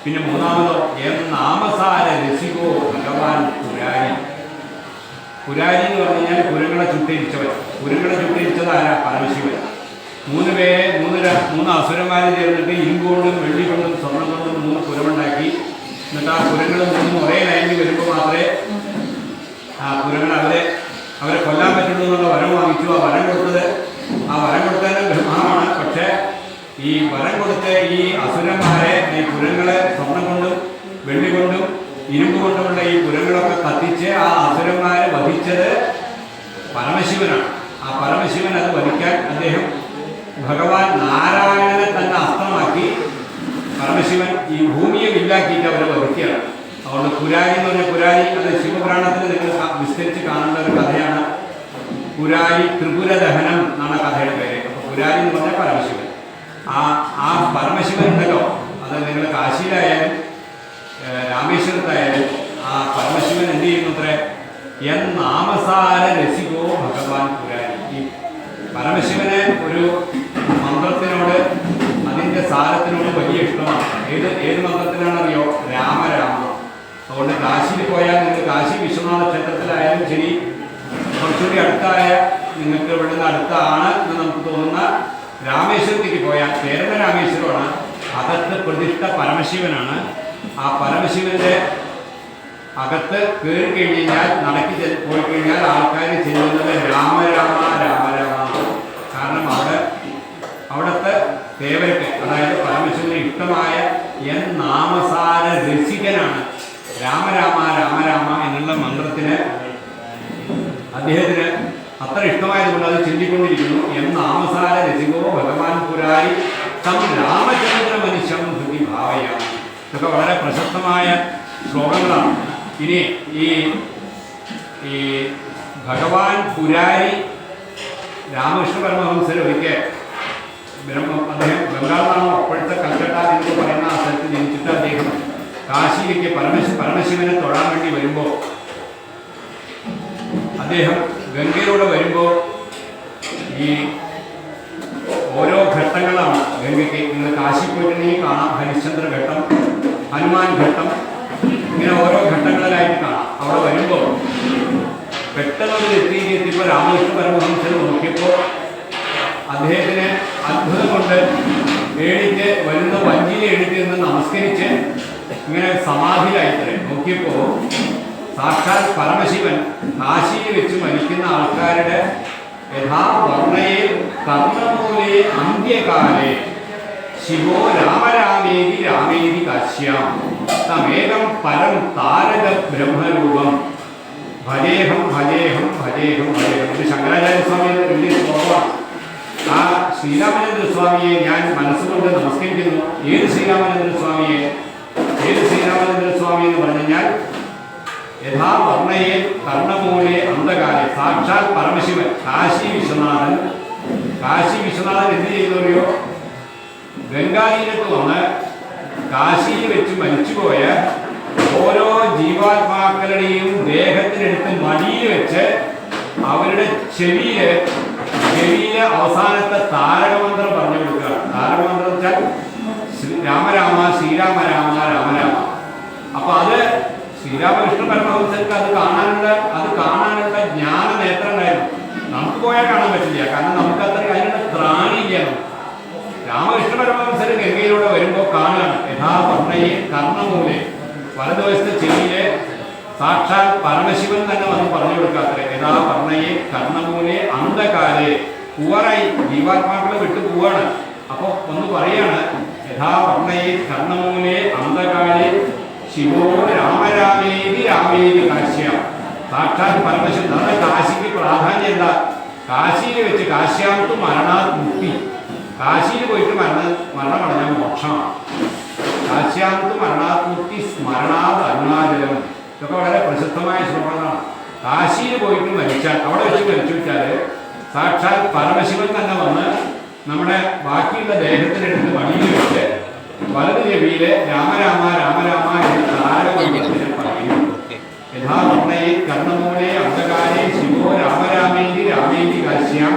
പിന്നെ മൂന്നാമതോ നാമസാര രസികോ ഭഗവാൻ പുരാരി. പുരാരി എന്ന് പറഞ്ഞു കഴിഞ്ഞാൽ പുരങ്ങളെ ചുട്ടരിച്ചവൻ. പുരങ്ങളെ ചുട്ടരിച്ചത് ആരാ? പരമശിവൻ. മൂന്ന് അസുരന്മാരെ ചേർന്നിട്ട് ഇരുമ്പുകൊണ്ടും വെള്ളി കൊണ്ടും സ്വർണ്ണം കൊണ്ടും 3 പുരമുണ്ടാക്കി. എന്നിട്ട് ആ പുരങ്ങൾ 3 ഒരേ ലൈനിൽ വരുമ്പോൾ മാത്രമേ ആ പുരങ്ങൾ അവരെ കൊല്ലാൻ പറ്റുള്ളൂ എന്നുള്ള വരം വാങ്ങിച്ചു. ആ വരം കൊടുത്തത് ബ്രഹ്മാവാണ്. പക്ഷേ ഈ വരം കൊടുത്ത ഈ അസുരന്മാരെ, ഈ പുരങ്ങളെ സ്വർണം കൊണ്ടും വെള്ളി കൊണ്ടും ഇരുമ്പ് കൊണ്ടുമുള്ള ഈ പുരങ്ങളൊക്കെ കത്തിച്ച് ആ അസുരന്മാരെ വധിച്ചത് പരമശിവനാണ്. ആ പരമശിവൻ അത് വധിക്കാൻ അദ്ദേഹം ഭഗവാൻ നാരായണനെ തന്നെ അസ്ത്രമാക്കി പരമശിവൻ ഈ ഭൂമിയെ വില്ലാക്കിയിട്ട് അവരെ വധിക്കുകയാണ്. അതുകൊണ്ട് പുരാരി എന്ന് പറഞ്ഞാൽ, പുരാരി അത് ശിവപുരാണത്തിൽ നിങ്ങൾ വിസ്തരിച്ച് കാണേണ്ട ഒരു കഥയാണ്. പുരാരി ത്രിപുരദഹനം എന്നാണ് കഥയുടെ പേര്. അപ്പോൾ പുരാരി എന്ന് പറഞ്ഞാൽ പരമശിവൻ. ആ പരമശിവൻ ഉണ്ടല്ലോ, അത് നിങ്ങൾ കാശിയിലായാലും രാമേശ്വരത്തായാലും ആ പരമശിവൻ എന്ത് ചെയ്യുന്നത്രേ? നാമസാര രസികോ ഭഗവാൻ പുരാരി. ഈ പരമശിവന് ഒരു മന്ത്രത്തിനോട്, അതിൻ്റെ സാരത്തിനോട് വലിയ ഇഷ്ടമാണ്. ഏത് മന്ത്രത്തിനാണെന്നറിയോ? രാമരാമ. അതുകൊണ്ട് കാശിയിൽ പോയാൽ നിങ്ങൾ കാശി വിശ്വനാഥ ക്ഷേത്രത്തിലായാലും ശരി, കുറച്ചുകൂടി അടുത്തായ, നിങ്ങൾക്ക് ഇവിടെ നിന്ന് അടുത്താണ് എന്ന് നമുക്ക് തോന്നുന്ന രാമേശ്വരത്തേക്ക് പോയാൽ, കേരള രാമേശ്വരമാണ്, അകത്ത് പ്രതിഷ്ഠ പരമശിവനാണ്. ആ പരമശിവന്റെ അകത്ത് കയറി കഴിഞ്ഞാൽ, നടക്കി പോയി കഴിഞ്ഞാൽ ആൾക്കാർ ചെയ്യുന്നത് രാമരാമ രാമരാമ. കാരണം അവിടുത്തെ ദേവർക്ക്, അതായത് പരമശിവന് ഇഷ്ടമായ നാമസാര രസികനാണ്. രാമരാമ രാമരാമ എന്നുള്ള മന്ത്രത്തിന് അദ്ദേഹത്തിന് അത്ര ഇഷ്ടമായതുകൊണ്ട് അത് ചിന്തിക്കൊണ്ടിരിക്കുന്നു. നാമസാര രസികോ ഭഗവാൻ പുരാരി തം രാമചന്ദ്ര മനുഷ്യം ഹൃദി ഭാവയാമി. ഇതൊക്കെ വളരെ പ്രശസ്തമായ ശ്ലോകങ്ങളാണ്. ഇനി ഈ ഭഗവാൻ പുരാരി രാമകൃഷ്ണ പരമഹംസർ ഒരിക്കൽ അദ്ദേഹം ബംഗാളിലാണോ അപ്പോഴത്തെ കൽക്കട്ട എന്ന് പറയുന്ന ആ സ്ഥലത്ത് ജനിച്ചിട്ട് അദ്ദേഹം കാശിയിലേക്ക് പരമശിവനെ തൊഴാൻ വേണ്ടി വരുമ്പോൾ, അദ്ദേഹം ഗംഗയിലൂടെ വരുമ്പോൾ ഈ ഓരോ ഘട്ടങ്ങളാണ് ഗംഗയ്ക്ക്. നിങ്ങൾ കാശി പോയിട്ടുണ്ടെങ്കിൽ കാണാം. ഹരിശ്ചന്ദ്ര ഘട്ടം, ഹനുമാൻ ഘട്ടം, ഇങ്ങനെ ഓരോ ഘട്ടങ്ങളിലായിട്ട് കാണാം. അവിടെ വരുമ്പോൾ പെട്ടെന്ന് എത്തിയപ്പോൾ രാമകൃഷ്ണ പരമഹംസർ നോക്കിയപ്പോൾ അദ്ദേഹത്തിന് അത്ഭുതം കൊണ്ട് എഴുതിച്ച് വരുന്ന വഞ്ചിയിൽ എഴുതി നിന്ന് നമസ്കരിച്ച് ഇങ്ങനെ സമാധിയിലായിത്തരെ നോക്കിയപ്പോൾ സാക്ഷാൽ പരമശിവൻ കാശിയിൽ വെച്ച് മരിക്കുന്ന ആൾക്കാരുടെ യഥാവർണ്ണയെ കർണമൂലേ അന്ത്യകാലേ ശിവോ രാമരാമേതി രാമേതി കാശ്യാം തമേകം പരം താരക ബ്രഹ്മരൂപം ഭജേഹം ഭജേഹം ഭജേഹം ഭജേഹം. ഇത് ശങ്കരാചാര്യസ്വാമിയുടെ വലിയ ശ്ലോകമാണ്. ആ ശ്രീരാമചന്ദ്രസ്വാമിയെ ഞാൻ മനസ്സുകൊണ്ട് നമസ്കരിക്കുന്നു. ഏത് ശ്രീരാമചന്ദ്രസ്വാമിയെ എന്ന് പറഞ്ഞു കഴിഞ്ഞാൽ യഥാവർണ്ണയെ കർണമൂലെ അന്ധകാലെ സാക്ഷാൽ പരമശിവൻ കാശി വിശ്വനാഥൻ എന്ത് ചെയ്തറിയോ? ഗംഗാതീരത്ത് വന്ന് കാശിയിൽ വെച്ച് മരിച്ചുപോയ ഓരോ ജീവാത്മാക്കളുടെയും ദേഹത്തിനെടുത്ത് മടിയിൽ വെച്ച് അവരുടെ ചെവിയിലെ അവസാനത്തെ താരകമന്ത്രം പറഞ്ഞു കൊടുക്കുക. താരകമന്ത്രം വെച്ചാൽ രാമരാമ ശ്രീരാമ രാമ രാമരാമ. അപ്പൊ അത് ശ്രീരാമകൃഷ്ണ പരമഹംസർക്ക് അത് കാണാനുള്ള ജ്ഞാന നേത്രം ഉണ്ടായിരുന്നു. നമുക്ക് പോയാൽ കാണാൻ പറ്റില്ല, കാരണം നമുക്ക് അത്ര അതിനുള്ള ത്രാണിയില്ല. രാമകൃഷ്ണ പരമഹംസർ ഗംഗയിലൂടെ വരുമ്പോൾ കാണുകയാണ് യഥാവർണ്ണയെ കർണമൂലെ, വലതുവശത്തെ ചെവിയിലെ സാക്ഷാൽ പരമശിവൻ തന്നെ വന്ന് പറഞ്ഞു കൊടുക്കാത്രേ. യഥാവർണ്ണയെ കർണമൂലെ അന്ധകാലെ, പൂവാറായി ജീവാത്മാക്കളെ വിട്ടു പോവാണ്. അപ്പൊ ഒന്ന് പറയാണ് യഥാവർണ്ണയെ കർണമൂലെ അന്ധകാലെ ശിവോ രാമരാമേതി രാമേതി കാശ്യാം. സാക്ഷാൽ പരമശിവൻ. അതാണ് കാശിക്ക് പ്രാധാന്യം. എന്താ? കാശിയിൽ വെച്ച് കാശ്യാമത്ത് മരണാത് മുക്തി. കാശിയിൽ പോയിട്ട് മരണമടഞ്ഞ മോക്ഷമാണ്. കാശ്യാമത്ത് മരണാത് മുക്തി സ്മരണാത് അരുണാചലം. ഇതൊക്കെ വളരെ പ്രസിദ്ധമായ ശ്ലോകങ്ങളാണ്. കാശിയിൽ പോയിട്ട് മരിച്ചാൽ, അവിടെ വെച്ച് മരിച്ചു വെച്ചാൽ സാക്ഷാൽ പരമശിവൻ തന്നെ വന്ന് നമ്മുടെ ബാക്കിയുള്ള ദേഹത്തിനെടുത്ത് വടിയിൽ വെച്ച് വലത് ചെവിയിലെ രാമരാമ രാമരാമ എന്ന താരകത്തിന് പറയുന്നു. യഥാവർണ്ണയിൽ കർണമൂലെ അന്ധകാരെ ശിവോ രാമരാമേന്തി രാമേന്തി കാശ്യാം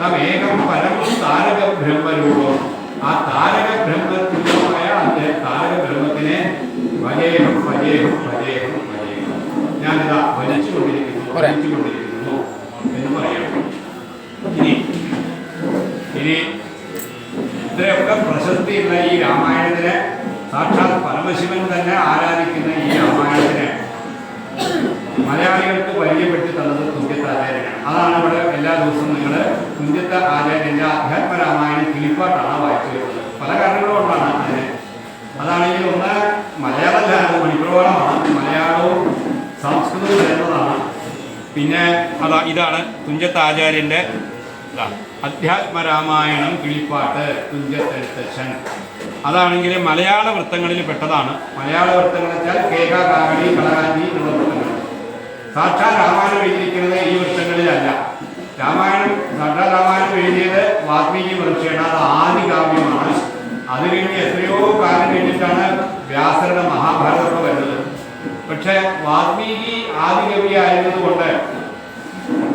തമേകം പരം താരക ബ്രഹ്മരൂപം. ആ താരക ബ്രഹ്മതുല്യമായ താരക ബ്രഹ്മത്തിനെ ഭജേഹം ഭജേഹം ഭജേഹം ഭജേഹം ഞാനിതാ ഭജിച്ചുകൊണ്ടിരിക്കുന്നു എന്ന് പറയാം. ഇനി ഇത്രയൊക്കെ പ്രശസ്തിയുള്ള ഈ രാമായണത്തിന്, സാക്ഷാത് പരമശിവൻ തന്നെ ആരാധിക്കുന്ന ഈ രാമായണത്തിന് മലയാളികൾക്ക് പരിചയപ്പെടുത്തി തന്നത് തുഞ്ചത്ത് ആചാര്യനാണ്. അതാണ് ഇവിടെ എല്ലാ ദിവസവും നിങ്ങൾ തുഞ്ചത്ത് ആചാര്യൻ്റെ അധ്യാത്മരാമായണം കിളിപ്പാട്ടാണ് വായിച്ചു വരുന്നത്. പല കാരണങ്ങളും കൊണ്ടാണ് അതിന്. അതാണെങ്കിൽ ഒന്ന് മലയാളമല്ല, അത് മണിപ്രവാളമാണ്. മലയാളവും സംസ്കൃതവും ചേർന്നതാണ്. പിന്നെ ഇതാണ് തുഞ്ചത്ത് ആചാര്യൻ്റെ അധ്യാത്മരാമായണം കിളിപ്പാട്ട് തുഞ്ചത്തെഴുത്തച്ഛൻ. അതാണെങ്കിൽ മലയാള വൃത്തങ്ങളിൽ പെട്ടതാണ്. മലയാള വൃത്തങ്ങൾ വെച്ചാൽ കേക, കാകടി, കളകാഞ്ചി എന്നുള്ള വൃത്തങ്ങൾ. സാക്ഷാൽ രാമായണം എഴുതിയിരിക്കുന്നത് ഈ വൃത്തങ്ങളിലല്ല. സാക്ഷാൽ രാമായണം എഴുതിയത് വാൽമീകി മഹർഷിയാണ്. അത് ആദി കാവ്യമാണ്. അത് കഴിഞ്ഞ് എത്രയോ കാലം കഴിഞ്ഞിട്ടാണ് വ്യാസരുടെ മഹാഭാരതമൊക്കെ വരുന്നത്. പക്ഷെ വാൽമീകി ആദികവി ആയിരുന്നതുകൊണ്ട്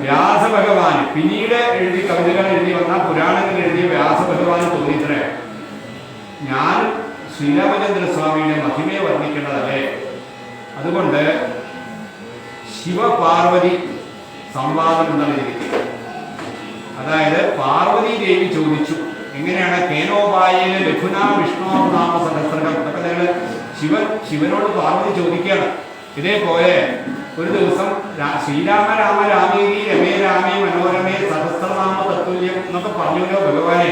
വ്യാസഭഗവാന് പിന്നീട് കവിതകൾ എഴുതി വന്ന പുരാണങ്ങൾ എഴുതിയ വ്യാസഭഗവാന് തോന്നിത്രേ, ഞാൻ ശ്രീരാമചന്ദ്രസ്വാമിയുടെ മഹിമയെ വർണ്ണിക്കേണ്ടതല്ലേ, അതുകൊണ്ട് ശിവപാർവതി സംവാദം എന്നുള്ളതിരിക്കും. അതായത് പാർവതി ദേവി ചോദിച്ചു, എങ്ങനെയാണ് കേനോപായേന ലഘുനാ വിഷ്ണു നാമ സഹസ്രകം. അതൊക്കെ നിങ്ങൾ ശിവനോട് പാർവതി ചോദിക്കുകയാണ്. ഇതേപോലെ ഒരു ദിവസം ശ്രീരാമ രാമ രാമേരി രമേ രാമേ മനോരമേ സഹസ്രനാമ തത്തുല്യം എന്നൊക്കെ പറഞ്ഞല്ലോ ഭഗവാനെ.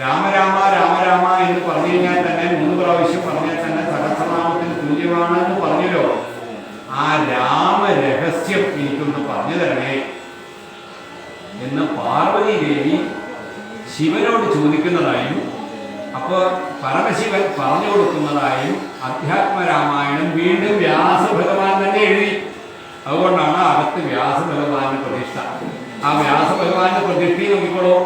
രാമരാമ രാമരാമ എന്ന് പറഞ്ഞു കഴിഞ്ഞാൽ തന്നെ 3 പ്രാവശ്യം പറഞ്ഞാൽ തന്നെ സഹസ്രനാമത്തിന് തുല്യമാണെന്ന് പറഞ്ഞല്ലോ. ആ രാമരഹസ്യം എനിക്കൊന്ന് പറഞ്ഞു തരണേ എന്ന് പാർവതി ദേവി ശിവനോട് ചോദിക്കുന്നതായും അപ്പോൾ പരമശിവൻ പറഞ്ഞു കൊടുക്കുന്നതായും അധ്യാത്മരാമായണം വീണ്ടും വ്യാസഭഗവാൻ തന്നെ എഴുതി. അതുകൊണ്ടാണ് അകത്ത് വ്യാസഭഗവാന്റെ പ്രതിഷ്ഠ. ആ വ്യാസഭഗവാന്റെ പ്രതിഷ്ഠയിൽ നോക്കിക്കോളൂ.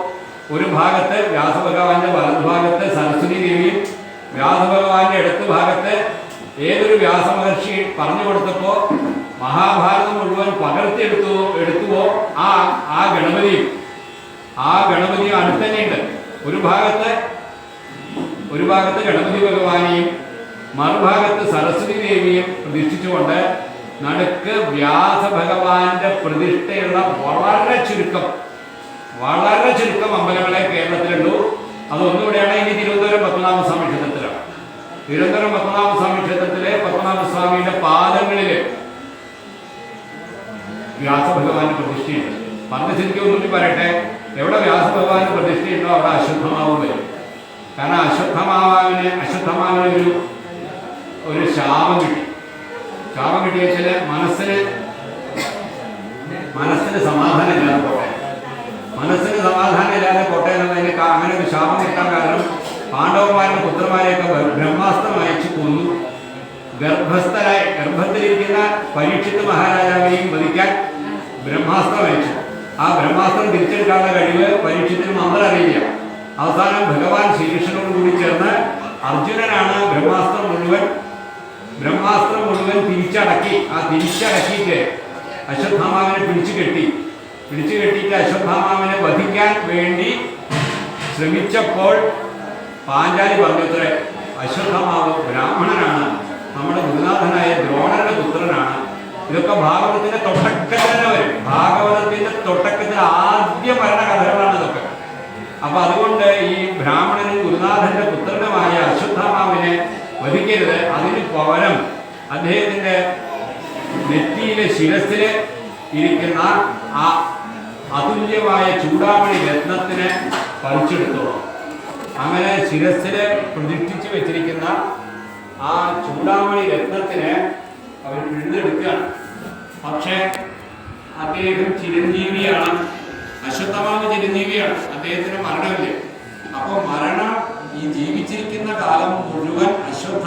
ഒരു ഭാഗത്ത് വ്യാസഭഗവാന്റെ വലതുഭാഗത്ത് സരസ്വതി ദേവിയും വ്യാസഭഗവാന്റെ ഇടത്ത് ഭാഗത്ത് ഏതൊരു വ്യാസമഹർഷി പറഞ്ഞു കൊടുത്തപ്പോൾ മഹാഭാരതം മുഴുവൻ എടുത്തുവോ ആ ഗണപതിയും അടുത്ത് തന്നെയുണ്ട്. ഒരു ഭാഗത്ത് ഗണപതി ഭഗവാനെയും മറുഭാഗത്ത് സരസ്വതി ദേവിയും പ്രതിഷ്ഠിച്ചുകൊണ്ട് നടുക്ക് വ്യാസഭഗവാന്റെ പ്രതിഷ്ഠയുള്ള വളരെ ചുരുക്കം അമ്പലങ്ങളെ കേരളത്തിലുള്ളൂ. അതൊന്നുകൂടെയാണ് ഇനി തിരുവനന്തപുരം പത്മനാഭസ്വാമി ക്ഷേത്രത്തിലാണ്. തിരുവനന്തപുരം പത്മനാഭസ്വാമി ക്ഷേത്രത്തിലെ പത്മനാഭസ്വാമിയുടെ പാദങ്ങളിൽ വ്യാസഭഗവാന്റെ പ്രതിഷ്ഠയുണ്ട്. പറഞ്ഞ ശരിക്കും ഒന്നുകൂടി പറയട്ടെ, എവിടെ വ്യാസഭഗവാന്റെ പ്രതിഷ്ഠയുണ്ടോ അവിടെ അശ്വത്ഥമാവ് വരും. കാരണം അശ്വത്ഥമാവിന് ഒരു ശാപം കിട്ടി. ശാപം കിട്ടിയ വെച്ചാൽ മനസ്സിന് സമാധാനം ഇല്ലാതെ പോട്ടെ. മനസ്സിന് സമാധാനം ഇല്ലാതെ പോട്ടെ എന്നതിന് അങ്ങനെ ഒരു ശാപം കിട്ടാൻ കാരണം പാണ്ഡവന്മാരുടെ പുത്രന്മാരെയൊക്കെ ബ്രഹ്മാസ്ത്രം അയച്ചു കൊന്നു. ഗർഭത്തിലിരിക്കുന്ന പരീക്ഷിത് മഹാരാജാവിനെയും വധിക്കാൻ ബ്രഹ്മാസ്ത്രം അയച്ചു. ആ ബ്രഹ്മാസ്ത്രം തിരിച്ചെടുക്കാനുള്ള കഴിവ് പരീക്ഷത്തിന് മാത്രം അറിയില്ല. അവസാനം ഭഗവാൻ ശ്രീകൃഷ്ണനോട് കൂടി ചേർന്ന് അർജുനനാണ് ബ്രഹ്മാസ്ത്രം മുഴുവൻ തിരിച്ചടക്കിയിട്ട് അശ്വത്ഥാമാവിനെ പിടിച്ചു കെട്ടിയിട്ട് അശ്വത്ഥാമാവിനെ വധിക്കാൻ വേണ്ടി ശ്രമിച്ചപ്പോൾ പാഞ്ചാലി പറഞ്ഞത്രേ, അശ്വത്ഥാമാവ് ബ്രാഹ്മണനാണ്, നമ്മുടെ ഗുരുനാഥനായ ദ്രോണരുടെ പുത്രനാണ്. ഇതൊക്കെ ഭാഗവതത്തിന്റെ തൊട്ടക്കത്തിൽ തന്നെ വരും. ഭാഗവതത്തിന്റെ തൊട്ടക്കത്തിൽ ആദ്യ മരണ കഥകളാണ് ഇതൊക്കെ. അപ്പൊ അതുകൊണ്ട് ഈ ബ്രാഹ്മണനും ഗുരുനാഥന്റെ പുത്രനുമായ അശ്വത്ഥാമാവിനെ വധിക്കരുത്. അതിന് പകരം അദ്ദേഹത്തിന്റെ നെറ്റിയിലെ ശിരസില് ഇരിക്കുന്ന ആ അതുല്യമായ ചൂടാമണി രത്നത്തിനെ പറിച്ചെടുത്തോളൂ. അങ്ങനെ ശിരസില് പ്രതിഷ്ഠിച്ചു വെച്ചിരിക്കുന്ന ആ ചൂടാമണി രത്നത്തിനെ അവർ പിഴുതെടുക്കുകയാണ്. പക്ഷേ അദ്ദേഹം ചിരഞ്ജീവിയാണ്. അശ്വത്ഥമാവ് ചിരഞ്ജീവിയാണ്. അദ്ദേഹത്തിന് മരണമില്ല. അപ്പോൾ മരണം ഈ ജീവിച്ചിരിക്കുന്ന കാലം മുഴുവൻ അശ്വത്ഥ